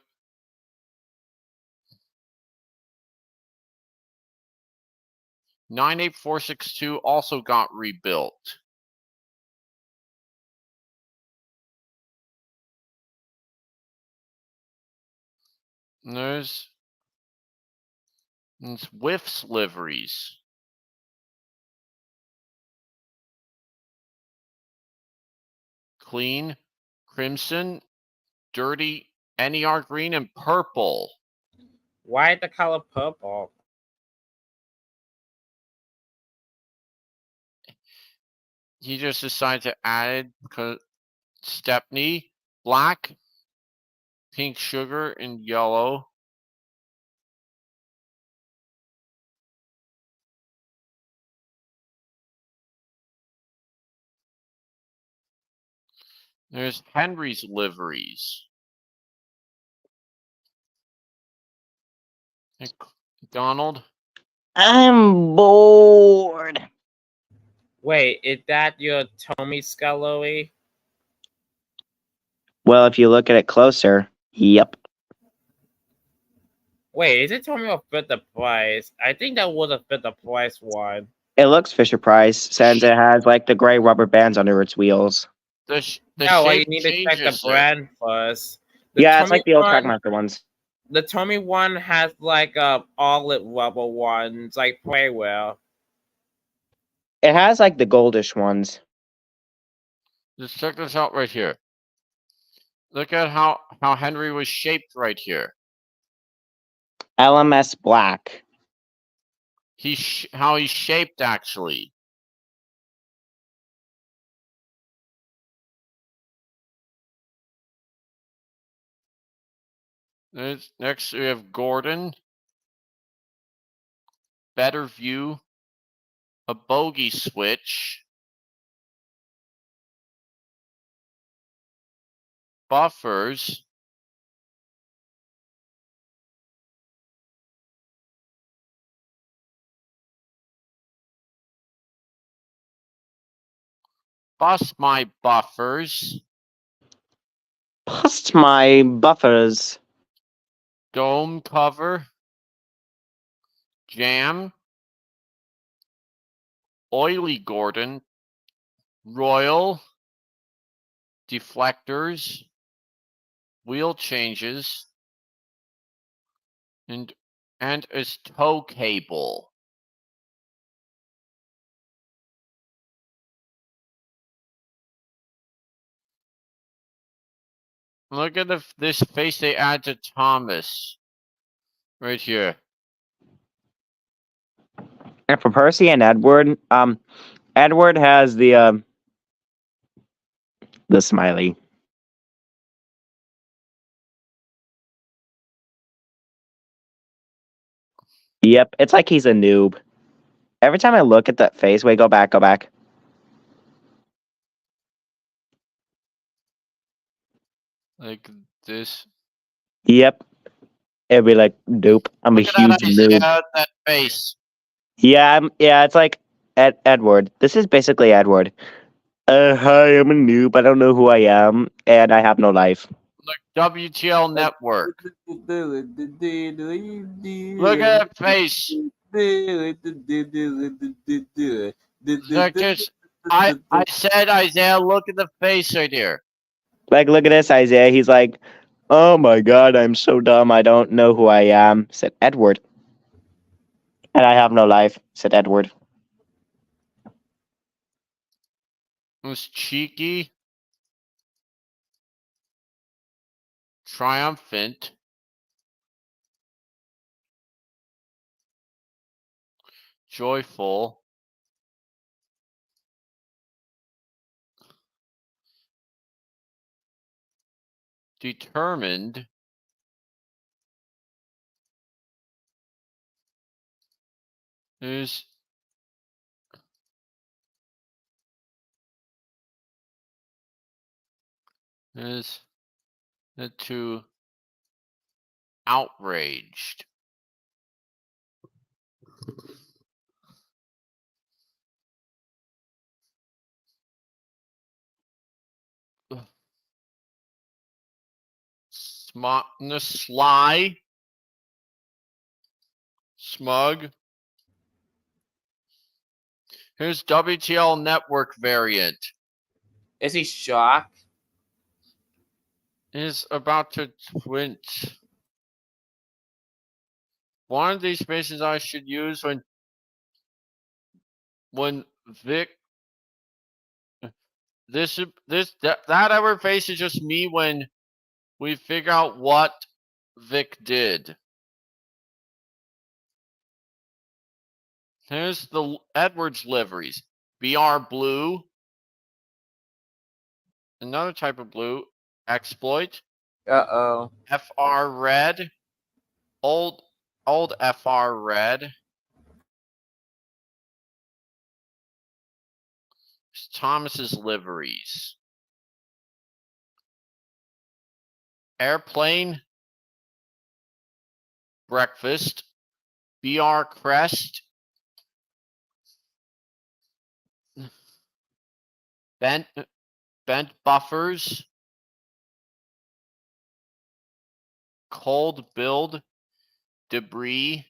98462 also got rebuilt. And there's Whiff's liveries. Clean, crimson, dirty, NER green, and purple. Why the color purple? He just decided to add because Stepney, black, pink sugar, and yellow. There's Henry's liveries. Donald. I'm bored. Wait, is that your Tommy Scully? Well, if you look at it closer, yep. Wait, is it Tommy or Fit the Price? I think that was a Fit the Price one. It looks Fisher Price since it has like the gray rubber bands under its wheels. No, you need to check the brand first. Yeah, it's like the old Trackmaster ones. The Tommy one has like olive rubber ones, like Playwell. It has like the goldish ones. Just check this out right here. Look at how Henry was shaped right here. LMS black. How he's shaped actually. Next we have Gordon. Better view. A bogey switch. Buffers. Bust my buffers. Bust my buffers. Dome cover. Jam. Oily Gordon, Royal, deflectors, wheel changes, and his tow cable. Look at this face they add to Thomas. Right here. And for Percy and Edward, Edward has the smiley. Yep, it's like he's a noob. Every time I look at that face, wait, go back, go back. Like this. Yep. It'd be like, nope, I'm Look a at huge that noob. that face. Yeah, it's like Edward. This is basically Edward. Hi, I'm a noob. I don't know who I am, and I have no life. Look, WTL Network. Look at that face. Look, I said, Isaiah, look at the face right here. Like, look at this, Isaiah. He's like, oh my god, I'm so dumb. I don't know who I am, said Edward. And I have no life, said Edward. It was cheeky. Triumphant. Joyful. Determined. Is it to outraged. Sly. Smug. Here's WTL Network variant. Is he shocked? Is about to twint. One of these faces I should use when Vic. That ever face is just me when we figure out what Vic did. Here's the Edwards liveries. BR blue. Another type of blue. Exploit. Uh-oh. FR red. Old FR red. Thomas's liveries. Airplane. Breakfast. BR crest. Bent buffers. Cold build. Debris.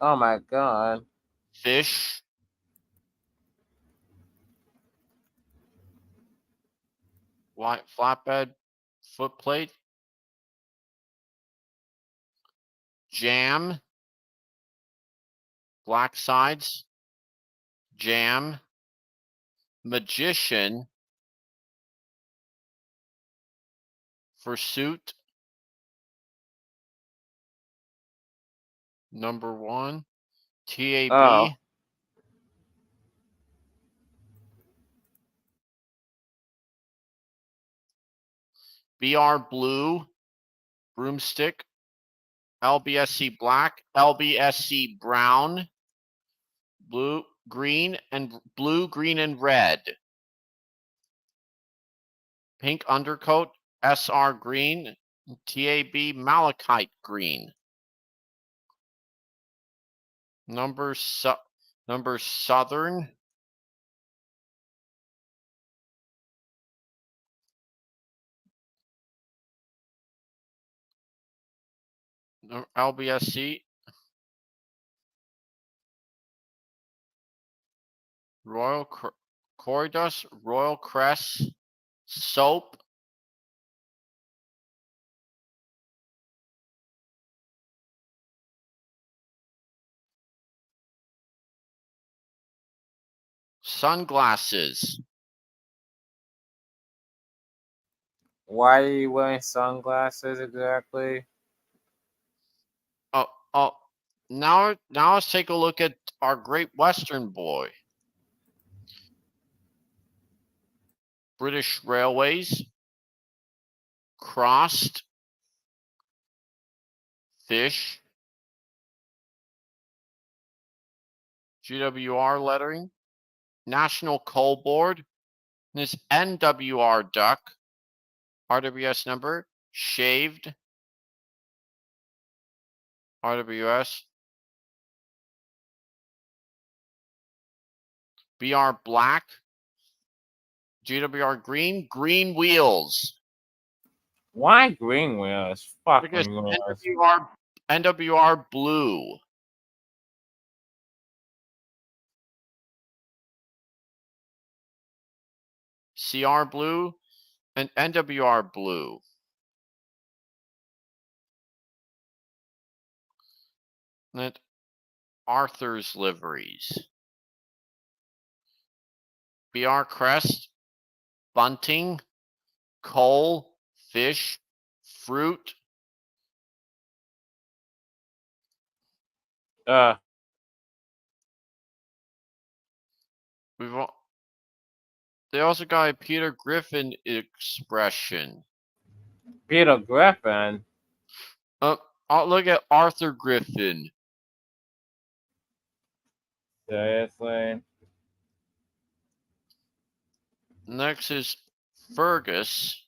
Oh my god. Fish. White flatbed footplate. Jam. Black sides. Jam. Magician. Fursuit. Number 1. TAB. Oh. BR blue. Broomstick. LBSC black. LBSC brown. Blue, green, and red. Pink undercoat. SR green. TAB malachite green. Number southern. LBSC. Corridus, Royal Crest, Soap, sunglasses. Why are you wearing sunglasses exactly? Oh, now let's take a look at our Great Western boy. British Railways, Crossed, Fish, GWR lettering, National Coal Board, this NWR duck, RWS number, Shaved, RWS, BR Black, GWR Green, Green Wheels. Why green wheels? Because Fucking wheels. NWR Blue. CR Blue and NWR Blue. And Arthur's liveries. BR Crest, Bunting, Coal, Fish, Fruit. They also got a Peter Griffin expression. Peter Griffin? I'll look at Arthur Griffin. Seriously? Next is Fergus.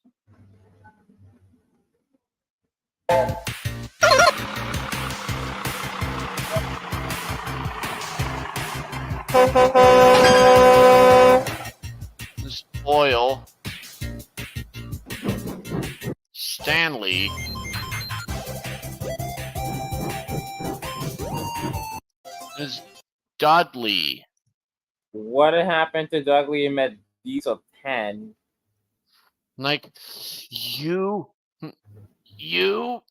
This Oil. Stanley. This Dudley. What happened to Dudley and met Diesel 10? Like, you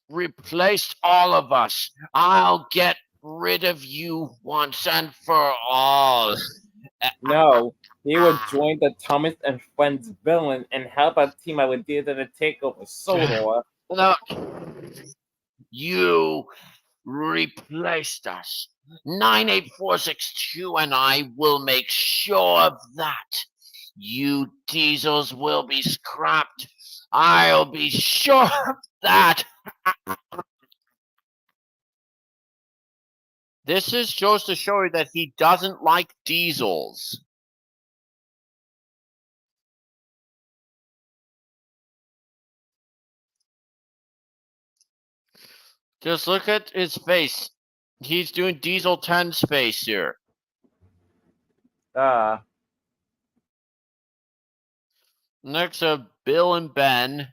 replaced all of us. I'll get rid of you once and for all. No, he would join the Thomas and Friends villain and help out team up with Diesel to take over Sodor. No, you replaced us. 98462 and I will make sure of that. You diesels will be scrapped. I'll be sure of that. This is just to show you that he doesn't like diesels. Just look at his face. He's doing Diesel 10's face here. Next up, Bill and Ben.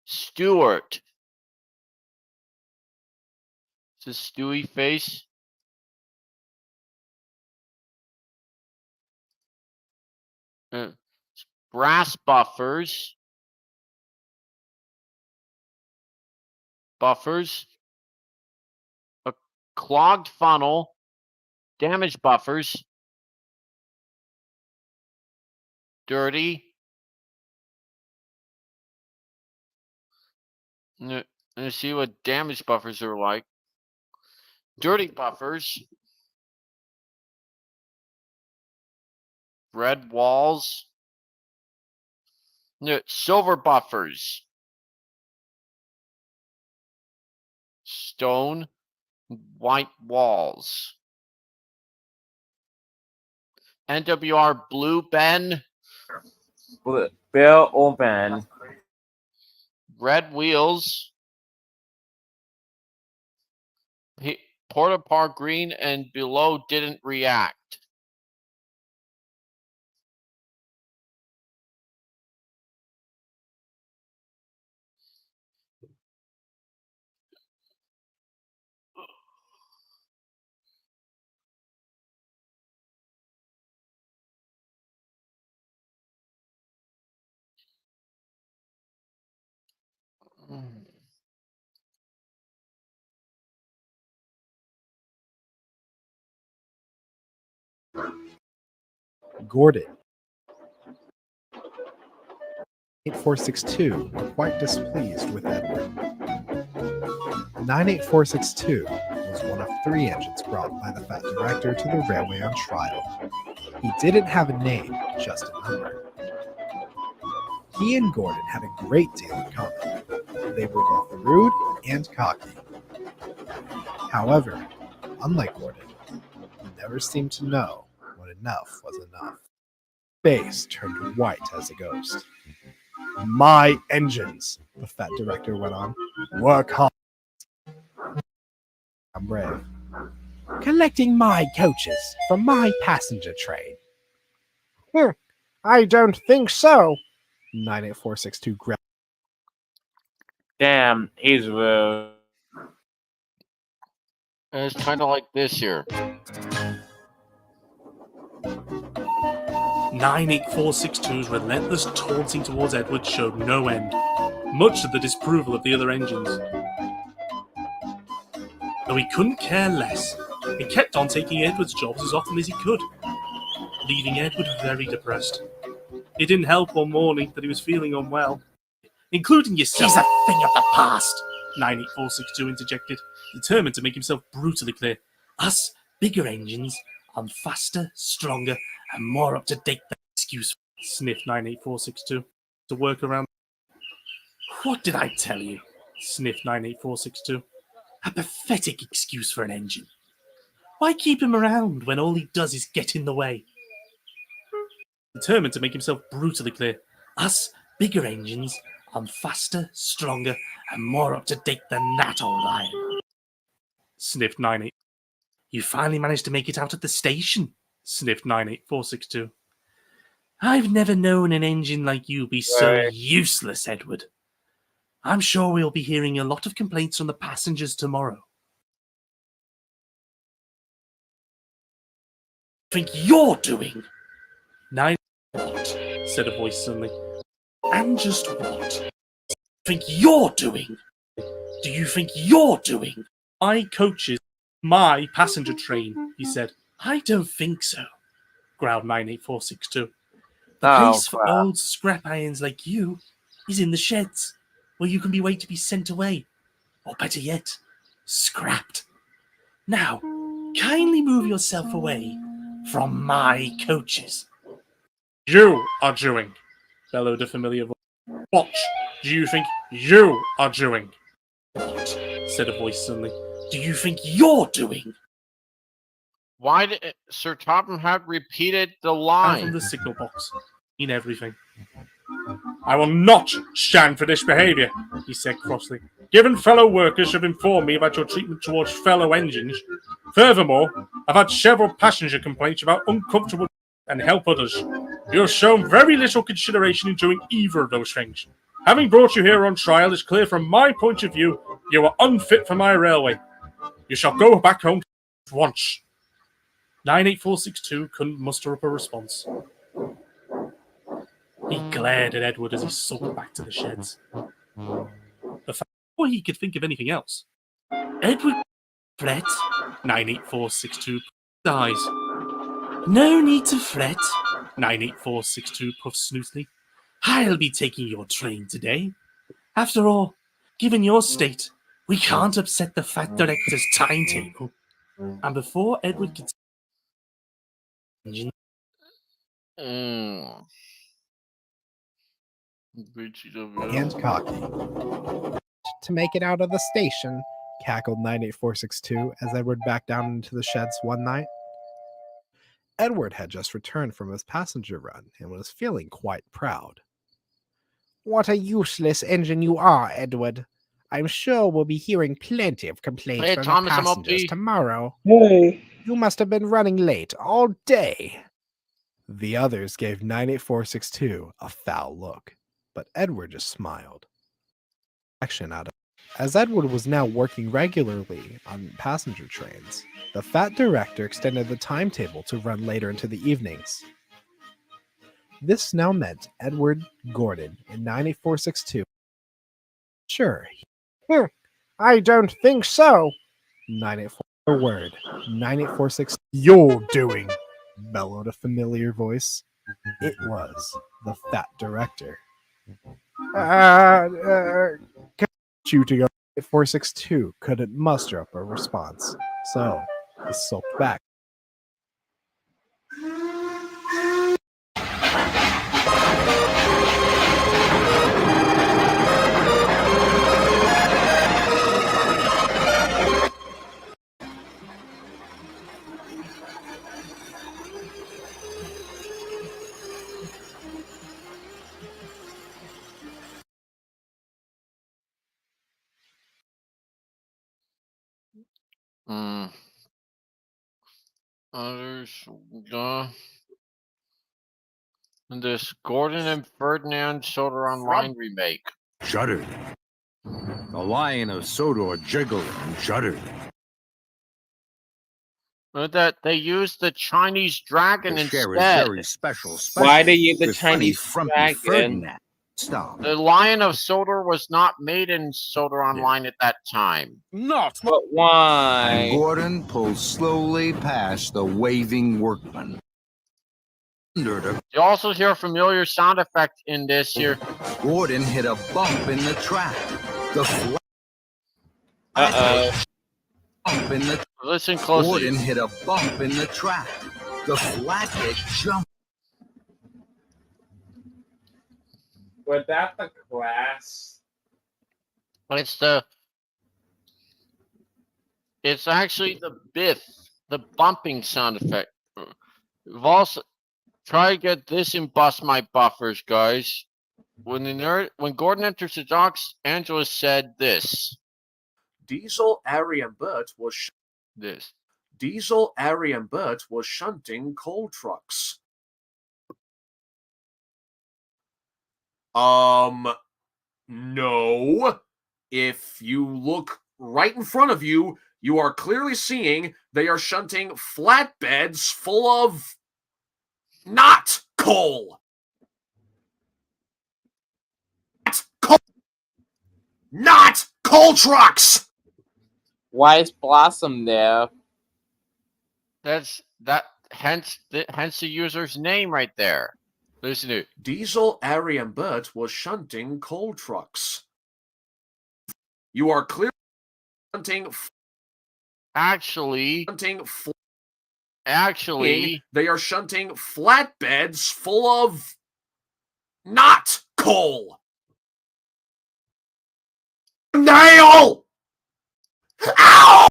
Stewart. It's a Stewie face. Brass buffers. A clogged funnel. Damage buffers. Dirty. Let's see what damage buffers are like. Dirty buffers. Red walls. Silver buffers. Stone. White walls. NWR Blue Ben. Bill or Ben. Red wheels. Porta Park green and below didn't react. Gordon. 8462 were quite displeased with Edward. 98462 was one of 3 engines brought by the Fat Director to the railway on trial. He didn't have a name, just a number. He and Gordon had a great deal in common. They were both rude and cocky. However, unlike Gordon, he never seemed to know when enough was enough. Face turned white as a ghost. My engines, the Fat Director went on. Work hard. I'm brave. Collecting my coaches from my passenger train. I don't think so. 98462 growled. Damn, he's rude. And it's kind of like this here. 98462's relentless taunting towards Edward showed no end, much to the disapproval of the other engines. Though he couldn't care less, he kept on taking Edward's jobs as often as he could, leaving Edward very depressed. It didn't help one morning that he was feeling unwell, including yourself. He's a thing of the past, 98462 interjected, determined to make himself brutally clear. Us bigger engines are faster, stronger, and more up to date than excuse, sniffed 98462 to work around. What did I tell you? Sniffed 98462. A pathetic excuse for an engine. Why keep him around when all he does is get in the way? Determined to make himself brutally clear, us bigger engines are faster, stronger, and more up to date than that old iron. Sniffed 98. You finally managed to make it out at the station, sniffed 98462. I've never known an engine like you be so useless, Edward. I'm sure we'll be hearing a lot of complaints from the passengers tomorrow. Think you're doing? 9 what? Said a voice suddenly. And just what? Think you're doing? Do you think you're doing? My coaches, my passenger train, he said. I don't think so, growled 98462. The place for old scrap irons like you is in the sheds, where you can be waiting to be sent away, or better yet, scrapped. Now, kindly move yourself away from my coaches. You are doing, bellowed a familiar voice. What do you think you are doing? What? Said a voice suddenly. Do you think you're doing? Why did Sir Topham Hatt repeated the line? From the signal box. In everything. I will not stand for this behaviour, he said crossly. Given fellow workers have informed me about your treatment towards fellow engines. Furthermore, I've had several passenger complaints about uncomfortable and help others. You have shown very little consideration in doing either of those things. Having brought you here on trial, it's clear from my point of view you are unfit for my railway. You shall go back home at once. 98462 couldn't muster up a response. He glared at Edward as he sulked back to the sheds. Before he could think of anything else, Edward fret. 98462 dies. No need to fret. 98462 puffed smoothly. I'll be taking your train today. After all, given your state, we can't upset the Fat Director's timetable. And before Edward could and cocky. To make it out of the station, cackled 98462 as Edward backed down into the sheds one night. Edward had just returned from his passenger run and was feeling quite proud. What a useless engine you are, Edward. I'm sure we'll be hearing plenty of complaints from the passengers tomorrow. Hey. You must have been running late all day. The others gave 98462 a foul look, but Edward just smiled. Action out of As Edward was now working regularly on passenger trains, the Fat Director extended the timetable to run later into the evenings. This now meant Edward, Gordon, and 98462 Sure. I don't think so. 984 word. 9846 you're doing, bellowed a familiar voice. It was the fat director. You to go. 462 couldn't muster up a response, so he sulked back. Others, this Gordon and Ferdinand Soda Online remake. Shuddered. The lion of Sodor jiggled and shuddered. That they used the Chinese dragon The share is instead. very special. Why they use the with funny Chinese frumpy dragon? Ferdinand. Stop. The Lion of Sodor was not made in Soda Online at that time. Not. But why? And Gordon pulled slowly past the waving workman. You also hear a familiar sound effect in this here. Gordon hit a bump in the track. The bump in the. Listen closely. Gordon hit a bump in the track. The flathead jumped. Was that the glass? It's actually the biff, the bumping sound effect. We've also try to get this in Bust My Buffers, guys. When Gordon enters the docks, Angela said this. Diesel, Ari, and Bert was Diesel, Ari, and Bert was shunting coal trucks. No. If you look right in front of you, you are clearly seeing they are shunting flatbeds full of not coal. Not coal trucks. Why is Blossom there? Hence the user's name right there. Listen to it. Diesel, Ari, and Bert was shunting coal trucks. You are clearly shunting. Actually, they are shunting flatbeds full of not coal. Nail! Ow!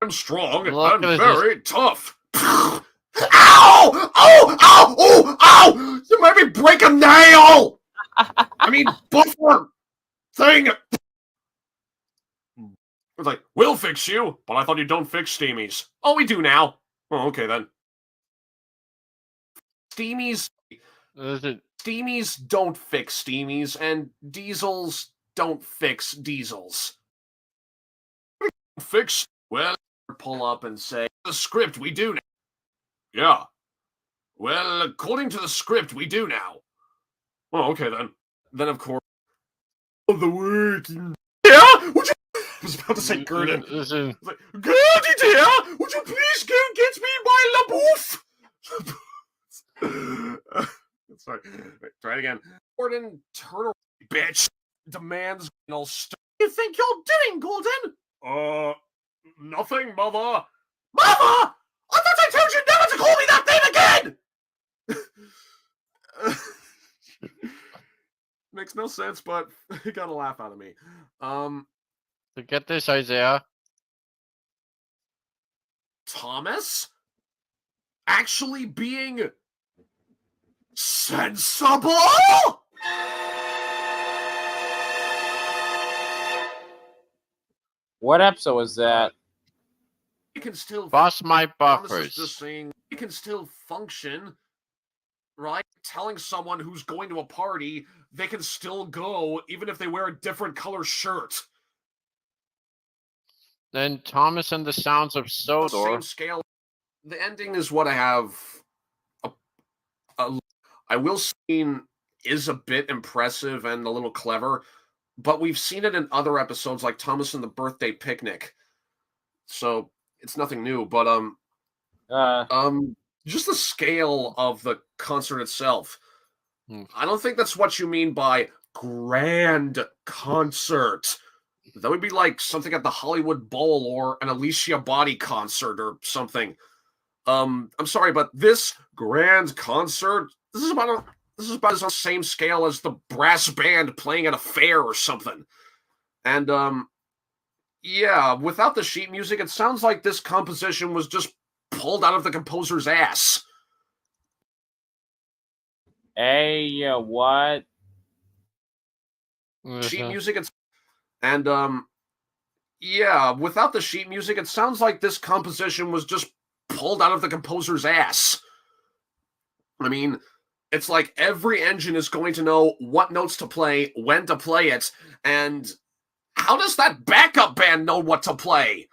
I'm strong and very tough. Ow! Oh! Oh! Oh! You made me break a nail! I mean, buffer thing. It's like, we'll fix you, but I thought you don't fix steamies. Oh, we do now. Oh, okay then. Steamies don't fix steamies, and diesels don't fix diesels. Fix? Well, pull up and say, the script we do now. Yeah. Well, according to the script, we do now. Oh, okay then. Then, of course, the working. Yeah? Would you? I was about to say Gurdon. Like, Gertie dear, would you please go get me my laboof? Sorry. Wait, try it again. Gordon, turn around, bitch. Demands no stuff. You think you're doing, Gordon? Nothing, Mother. Mother! I thought I told you never to call me that name again! Makes no sense, but you got a laugh out of me. To get this, Isaiah. Thomas? Actually being sensible? What episode was that? You can still Bust My Thomas is Buffers. just saying you can still function, right? Telling someone who's going to a party they can still go even if they wear a different color shirt. Then Thomas and the Sounds of Sodor. Same scale. The ending is what I have. I will say is a bit impressive and a little clever. but we've seen it in other episodes like Thomas and the Birthday Picnic. So it's nothing new, but just the scale of the concert itself. I don't think that's what you mean by grand concert. That would be like something at the Hollywood Bowl or an Alicia Body concert or something. I'm sorry, but this grand concert, this is about the same scale as the brass band playing at a fair or something. And yeah, without the sheet music, it sounds like this composition was just pulled out of the composer's ass. Hey, what? Sheet music, and yeah, without the sheet music, it sounds like this composition was just pulled out of the composer's ass. I mean, it's like every engine is going to know what notes to play, when to play it, and how does that backup band know what to play?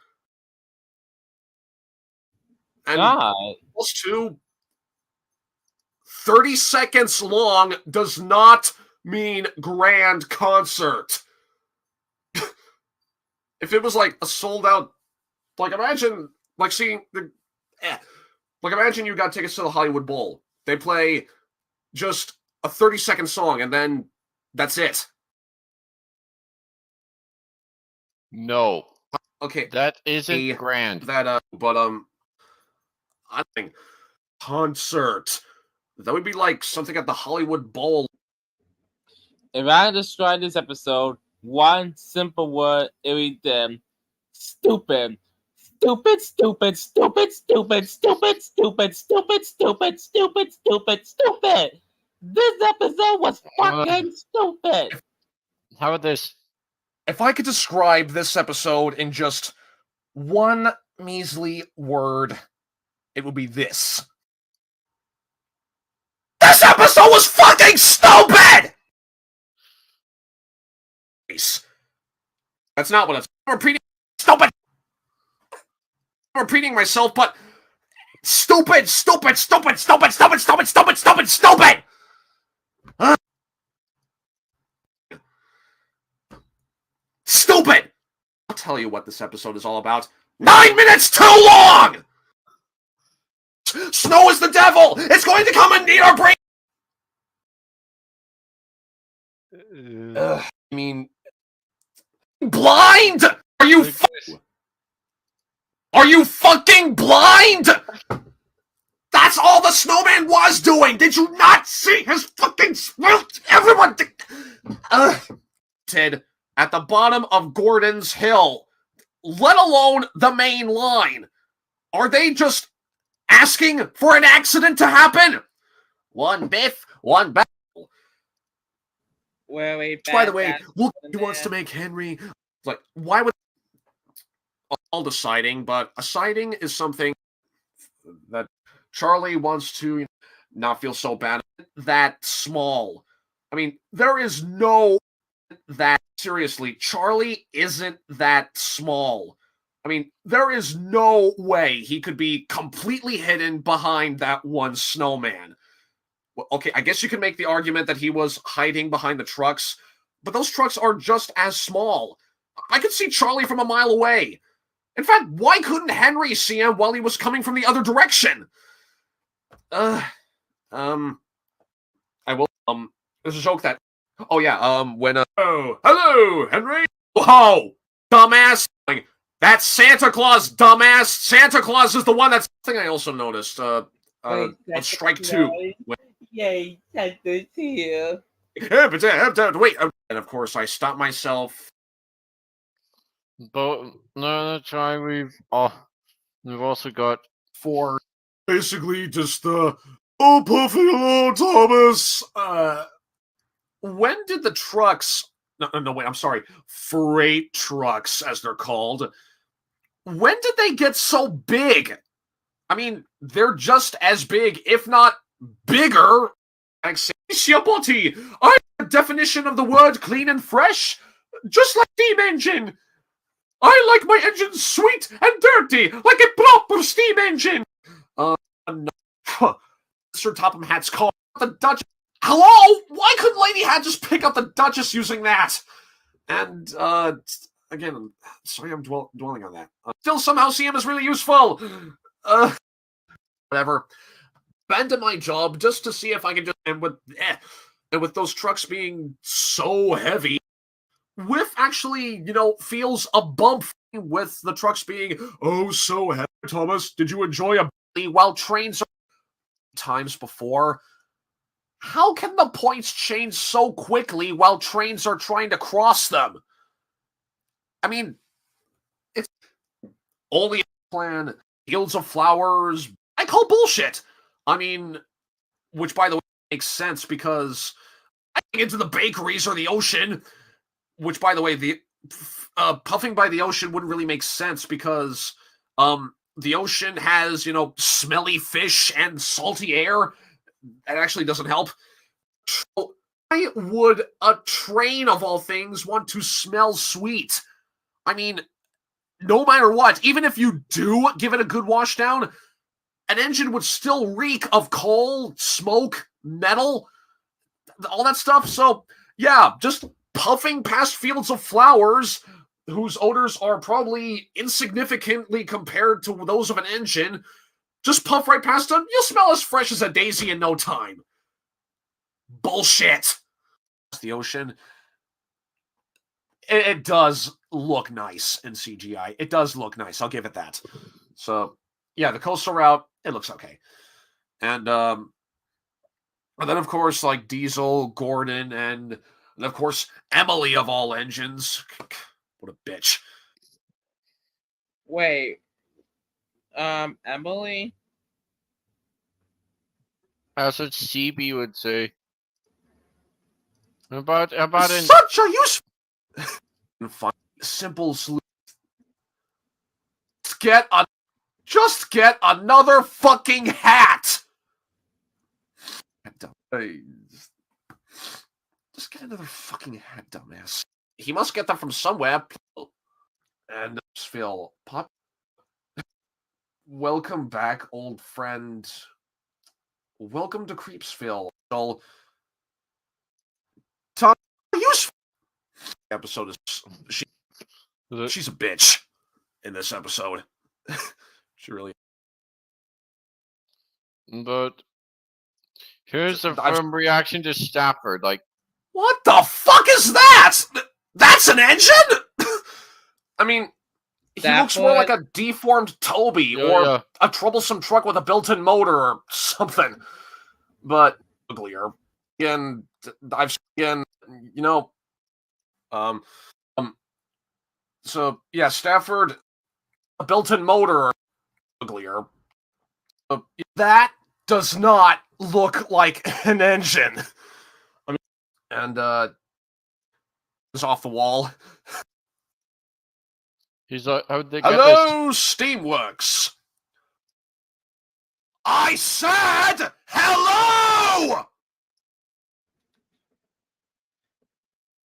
And plus 30 seconds long does not mean grand concert. If it was like a sold out, like imagine like seeing the, like imagine you got tickets to the Hollywood Bowl. They play just a 30-second song and then that's it. No. Okay. That isn't grand. That but I think concert. That would be like something at the Hollywood Bowl. If I describe this episode, one simple word, it would be stupid. Stupid, stupid, stupid, stupid, stupid, stupid, stupid, stupid, stupid, stupid, stupid. This episode was fucking stupid. How about this? If I could describe this episode in just one measly word, it would be this. This episode was fucking stupid! That's not what I'm repeating. Stupid! I'm repeating myself, but stupid, stupid, stupid, stupid, stupid, stupid, stupid, stupid, stupid! Stupid! I'll tell you what this episode is all about. 9 minutes too long! Snow is the devil! It's going to come and eat our brain! I mean, blind? Are you fucking blind? That's all the snowman was doing. Did you not see his fucking swift? Everyone, Ted, at the bottom of Gordon's Hill, let alone the main line. Are they just asking for an accident to happen? One biff, one battle. By the way, look, he wants to make Henry like, why would all the sighting? But a sighting is something that Charlie wants to not feel so bad. That small. I mean, there is no that seriously. Charlie isn't that small. I mean, there is no way he could be completely hidden behind that one snowman. Okay, I guess you can make the argument that he was hiding behind the trucks, but those trucks are just as small. I could see Charlie from a mile away. In fact, why couldn't Henry see him while he was coming from the other direction? I will, there's a joke that, oh yeah, when, oh, hello, Henry! Whoa, dumbass! That's Santa Claus, dumbass! Santa Claus is the one that's, I think I also noticed, on Strike 2. Yay, Santa's here. Wait, and of course I stopped myself. But no, try. We've also got for basically just oh Puffy, hello Thomas. When did the trucks? No, wait. I'm sorry. Freight trucks, as they're called. When did they get so big? I mean, they're just as big, if not bigger. I'm a definition of the word clean and fresh, just like steam engine. I like my engine sweet and dirty, like a proper steam engine. No. Mr. Topham Hat's called the Duchess. Hello? Why couldn't Lady Hat just pick up the Duchess using that? And again, sorry I'm dwelling on that. Still somehow CM is really useful. Whatever. Abandon my job just to see if I can just and with those trucks being so heavy, Whiff actually, feels a bump with the trucks being so heavy. Thomas, did you enjoy a while trains times before? How can the points change so quickly while trains are trying to cross them? I mean, it's only plan, fields of flowers. I call bullshit. I mean, which by the way makes sense because I get into the bakeries or the ocean, which by the way, the puffing by the ocean wouldn't really make sense because the ocean has, smelly fish and salty air. That actually doesn't help. Why would a train of all things want to smell sweet? I mean, no matter what, even if you do give it a good wash down, an engine would still reek of coal, smoke, metal, all that stuff. So, yeah, just puffing past fields of flowers whose odors are probably insignificantly compared to those of an engine. Just puff right past them. You'll smell as fresh as a daisy in no time. Bullshit. The ocean. It does look nice in CGI. It does look nice. I'll give it that. So, yeah, the coastal route, it looks okay. And then, of course, like Diesel, Gordon, and of course, Emily of all engines. What a bitch. Wait. Emily? That's what CB would say. About in such a useful simple solution. Just get another fucking hat. Just get another fucking hat, dumbass. He must get them from somewhere. And Phil, pop. Welcome back, old friend. Welcome to Creepsville. Tom, episode is she's a bitch in this episode. She really. But here's the firm reaction to Stafford. Like, what the fuck is that? That's an engine? I mean, he looks more like a deformed Toby or a troublesome truck with a built-in motor or something. But uglier. Again, so yeah, Stafford, a built-in motor, uglier. That does not look like an engine. I mean, and it's off the wall. He's like, how'd they get hello, Steamworks. I said hello.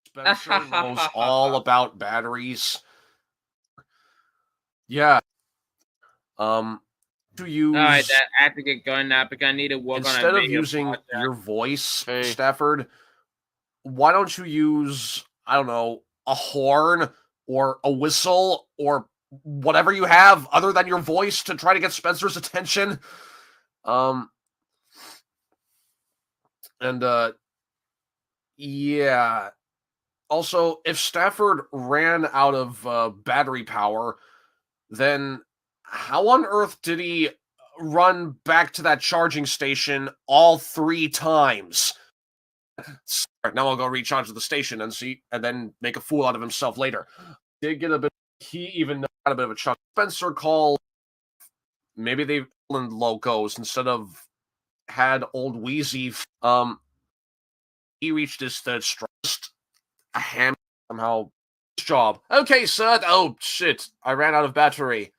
Spencer knows all about batteries. Yeah. To use. Alright, I have to get going now because I need to work on it. Instead of using your voice, Stafford, why don't you use, I don't know, a horn or a whistle or whatever you have other than your voice to try to get Spencer's attention? Yeah. Also, if Stafford ran out of battery power, then how on earth did he run back to that charging station all 3 times? Now I'll go recharge the station and then make a fool out of himself later. Did get a bit. He even got a bit of a chuck. Spencer called. Maybe they've in locos instead of had old Wheezy. He reached his third stressed a hand somehow. Job. Okay, sir. Oh shit! I ran out of battery.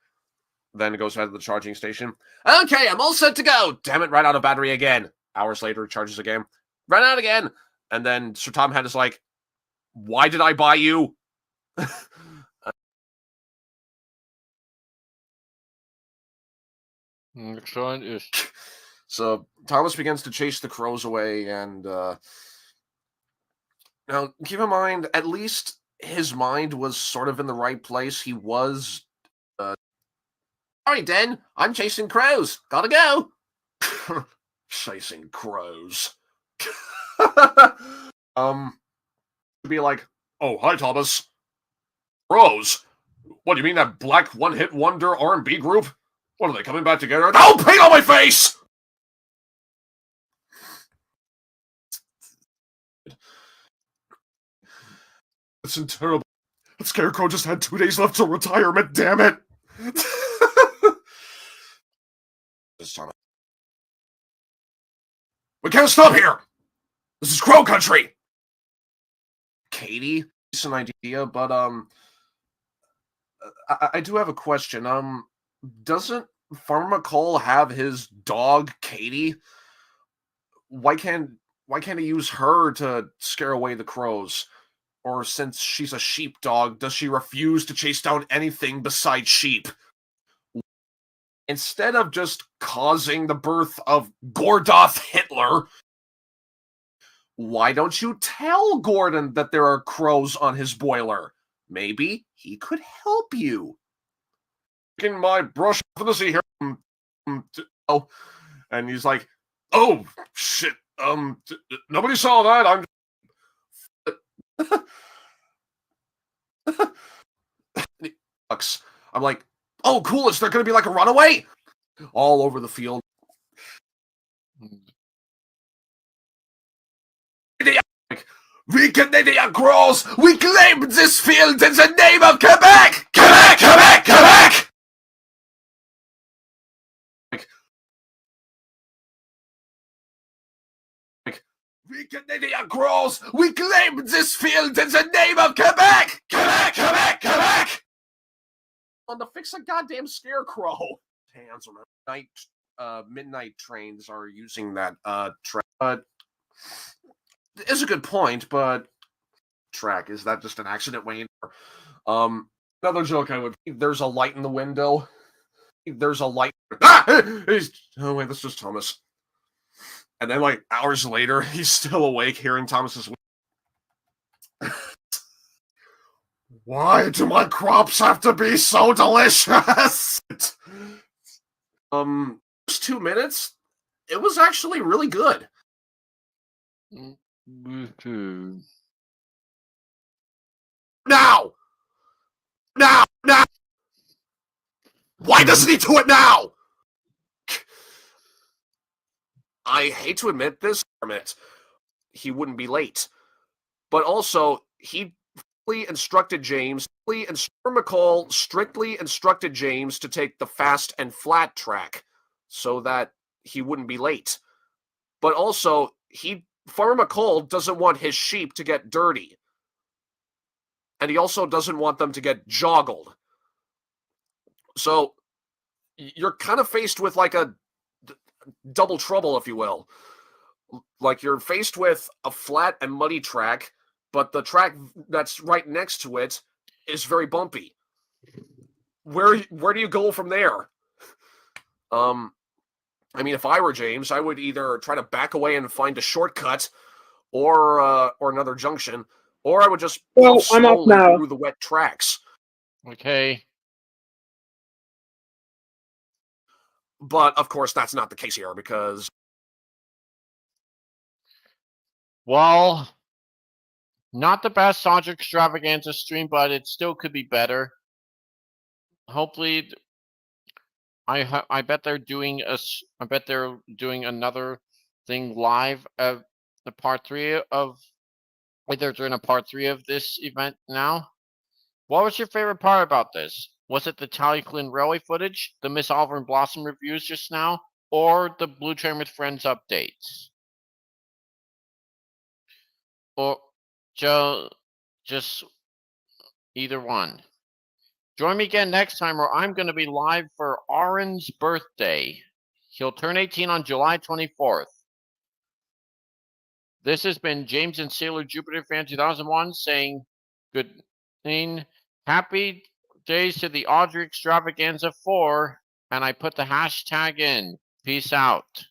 Then it goes back to the charging station. Okay, I'm all set to go. Damn it! Ran out of battery again. Hours later, charges again. Ran out again. And then Sir Tom Head is like, "Why did I buy you?" So Thomas begins to chase the crows away, and now keep in mind, at least his mind was sort of in the right place. He was. Sorry, Den. I'm chasing crows. Gotta go. Chasing crows. Be like, oh, hi, Thomas. Crows? What do you mean, that black one-hit wonder R&B group? What are they coming back together? Oh, paint on my face! It's terrible. That Scarecrow just had 2 days left till retirement, damn it! We can't stop here! This is Crow Country! Katie? It's an idea, but, I do have a question. Doesn't Farmer McCall have his dog, Katie? Why can't he use her to scare away the crows? Or since she's a sheepdog, does she refuse to chase down anything besides sheep? Instead of just causing the birth of Gordoth Hitler, why don't you tell Gordon that there are crows on his boiler? Maybe he could help you. Taking my brush fantasy here. And he's like, oh, shit. Nobody saw that. I'm like, oh, cool. Is there going to be like a runaway? All over the field. We Canadian crows, we claim this field in the name of Quebec! Quebec! Quebec! Quebec! We Canadian crows, we claim this field in the name of Quebec! Quebec! Quebec! Quebec! On to fix a goddamn scarecrow. Hands on midnight trains are using that track. But it's a good point, but track, is that just an accident, Wayne? Another joke I would. There's a light in the window. There's a light. Ah! Oh wait, that's just Thomas. And then, like, hours later, he's still awake, hearing Thomas's. Why do my crops have to be so delicious? First 2 minutes, it was actually really good. Now! Now! Now! Why doesn't he do it now? I hate to admit this, he wouldn't be late. But also, he instructed James, McCall strictly instructed James to take the fast and flat track so that he wouldn't be late. But also, Farmer McCall doesn't want his sheep to get dirty. And he also doesn't want them to get joggled. So, you're kind of faced with like a double trouble, if you will. Like, you're faced with a flat and muddy track, but the track that's right next to it is very bumpy. Where do you go from there? I mean, if I were James, I would either try to back away and find a shortcut, or another junction, or I would just go slowly through the wet tracks. Okay. But of course, that's not the case here because. Well, not the best Awdry Extravaganza stream, but it still could be better. Hopefully, I bet they're doing another thing live of the part 3 of. Wait, they're doing a part 3 of this event now. What was your favorite part about this? Was it the Tallyclin Railway footage, the Miss Oliver and Blossom reviews just now, or the Blue Train with Friends updates? Or just either one. Join me again next time where I'm going to be live for Aaron's birthday. He'll turn 18 on July 24th. This has been James and Sailor Jupiter Fan 2001 saying good evening. Happy days to the Awdry Extravaganza 4, and I put the hashtag in. Peace out.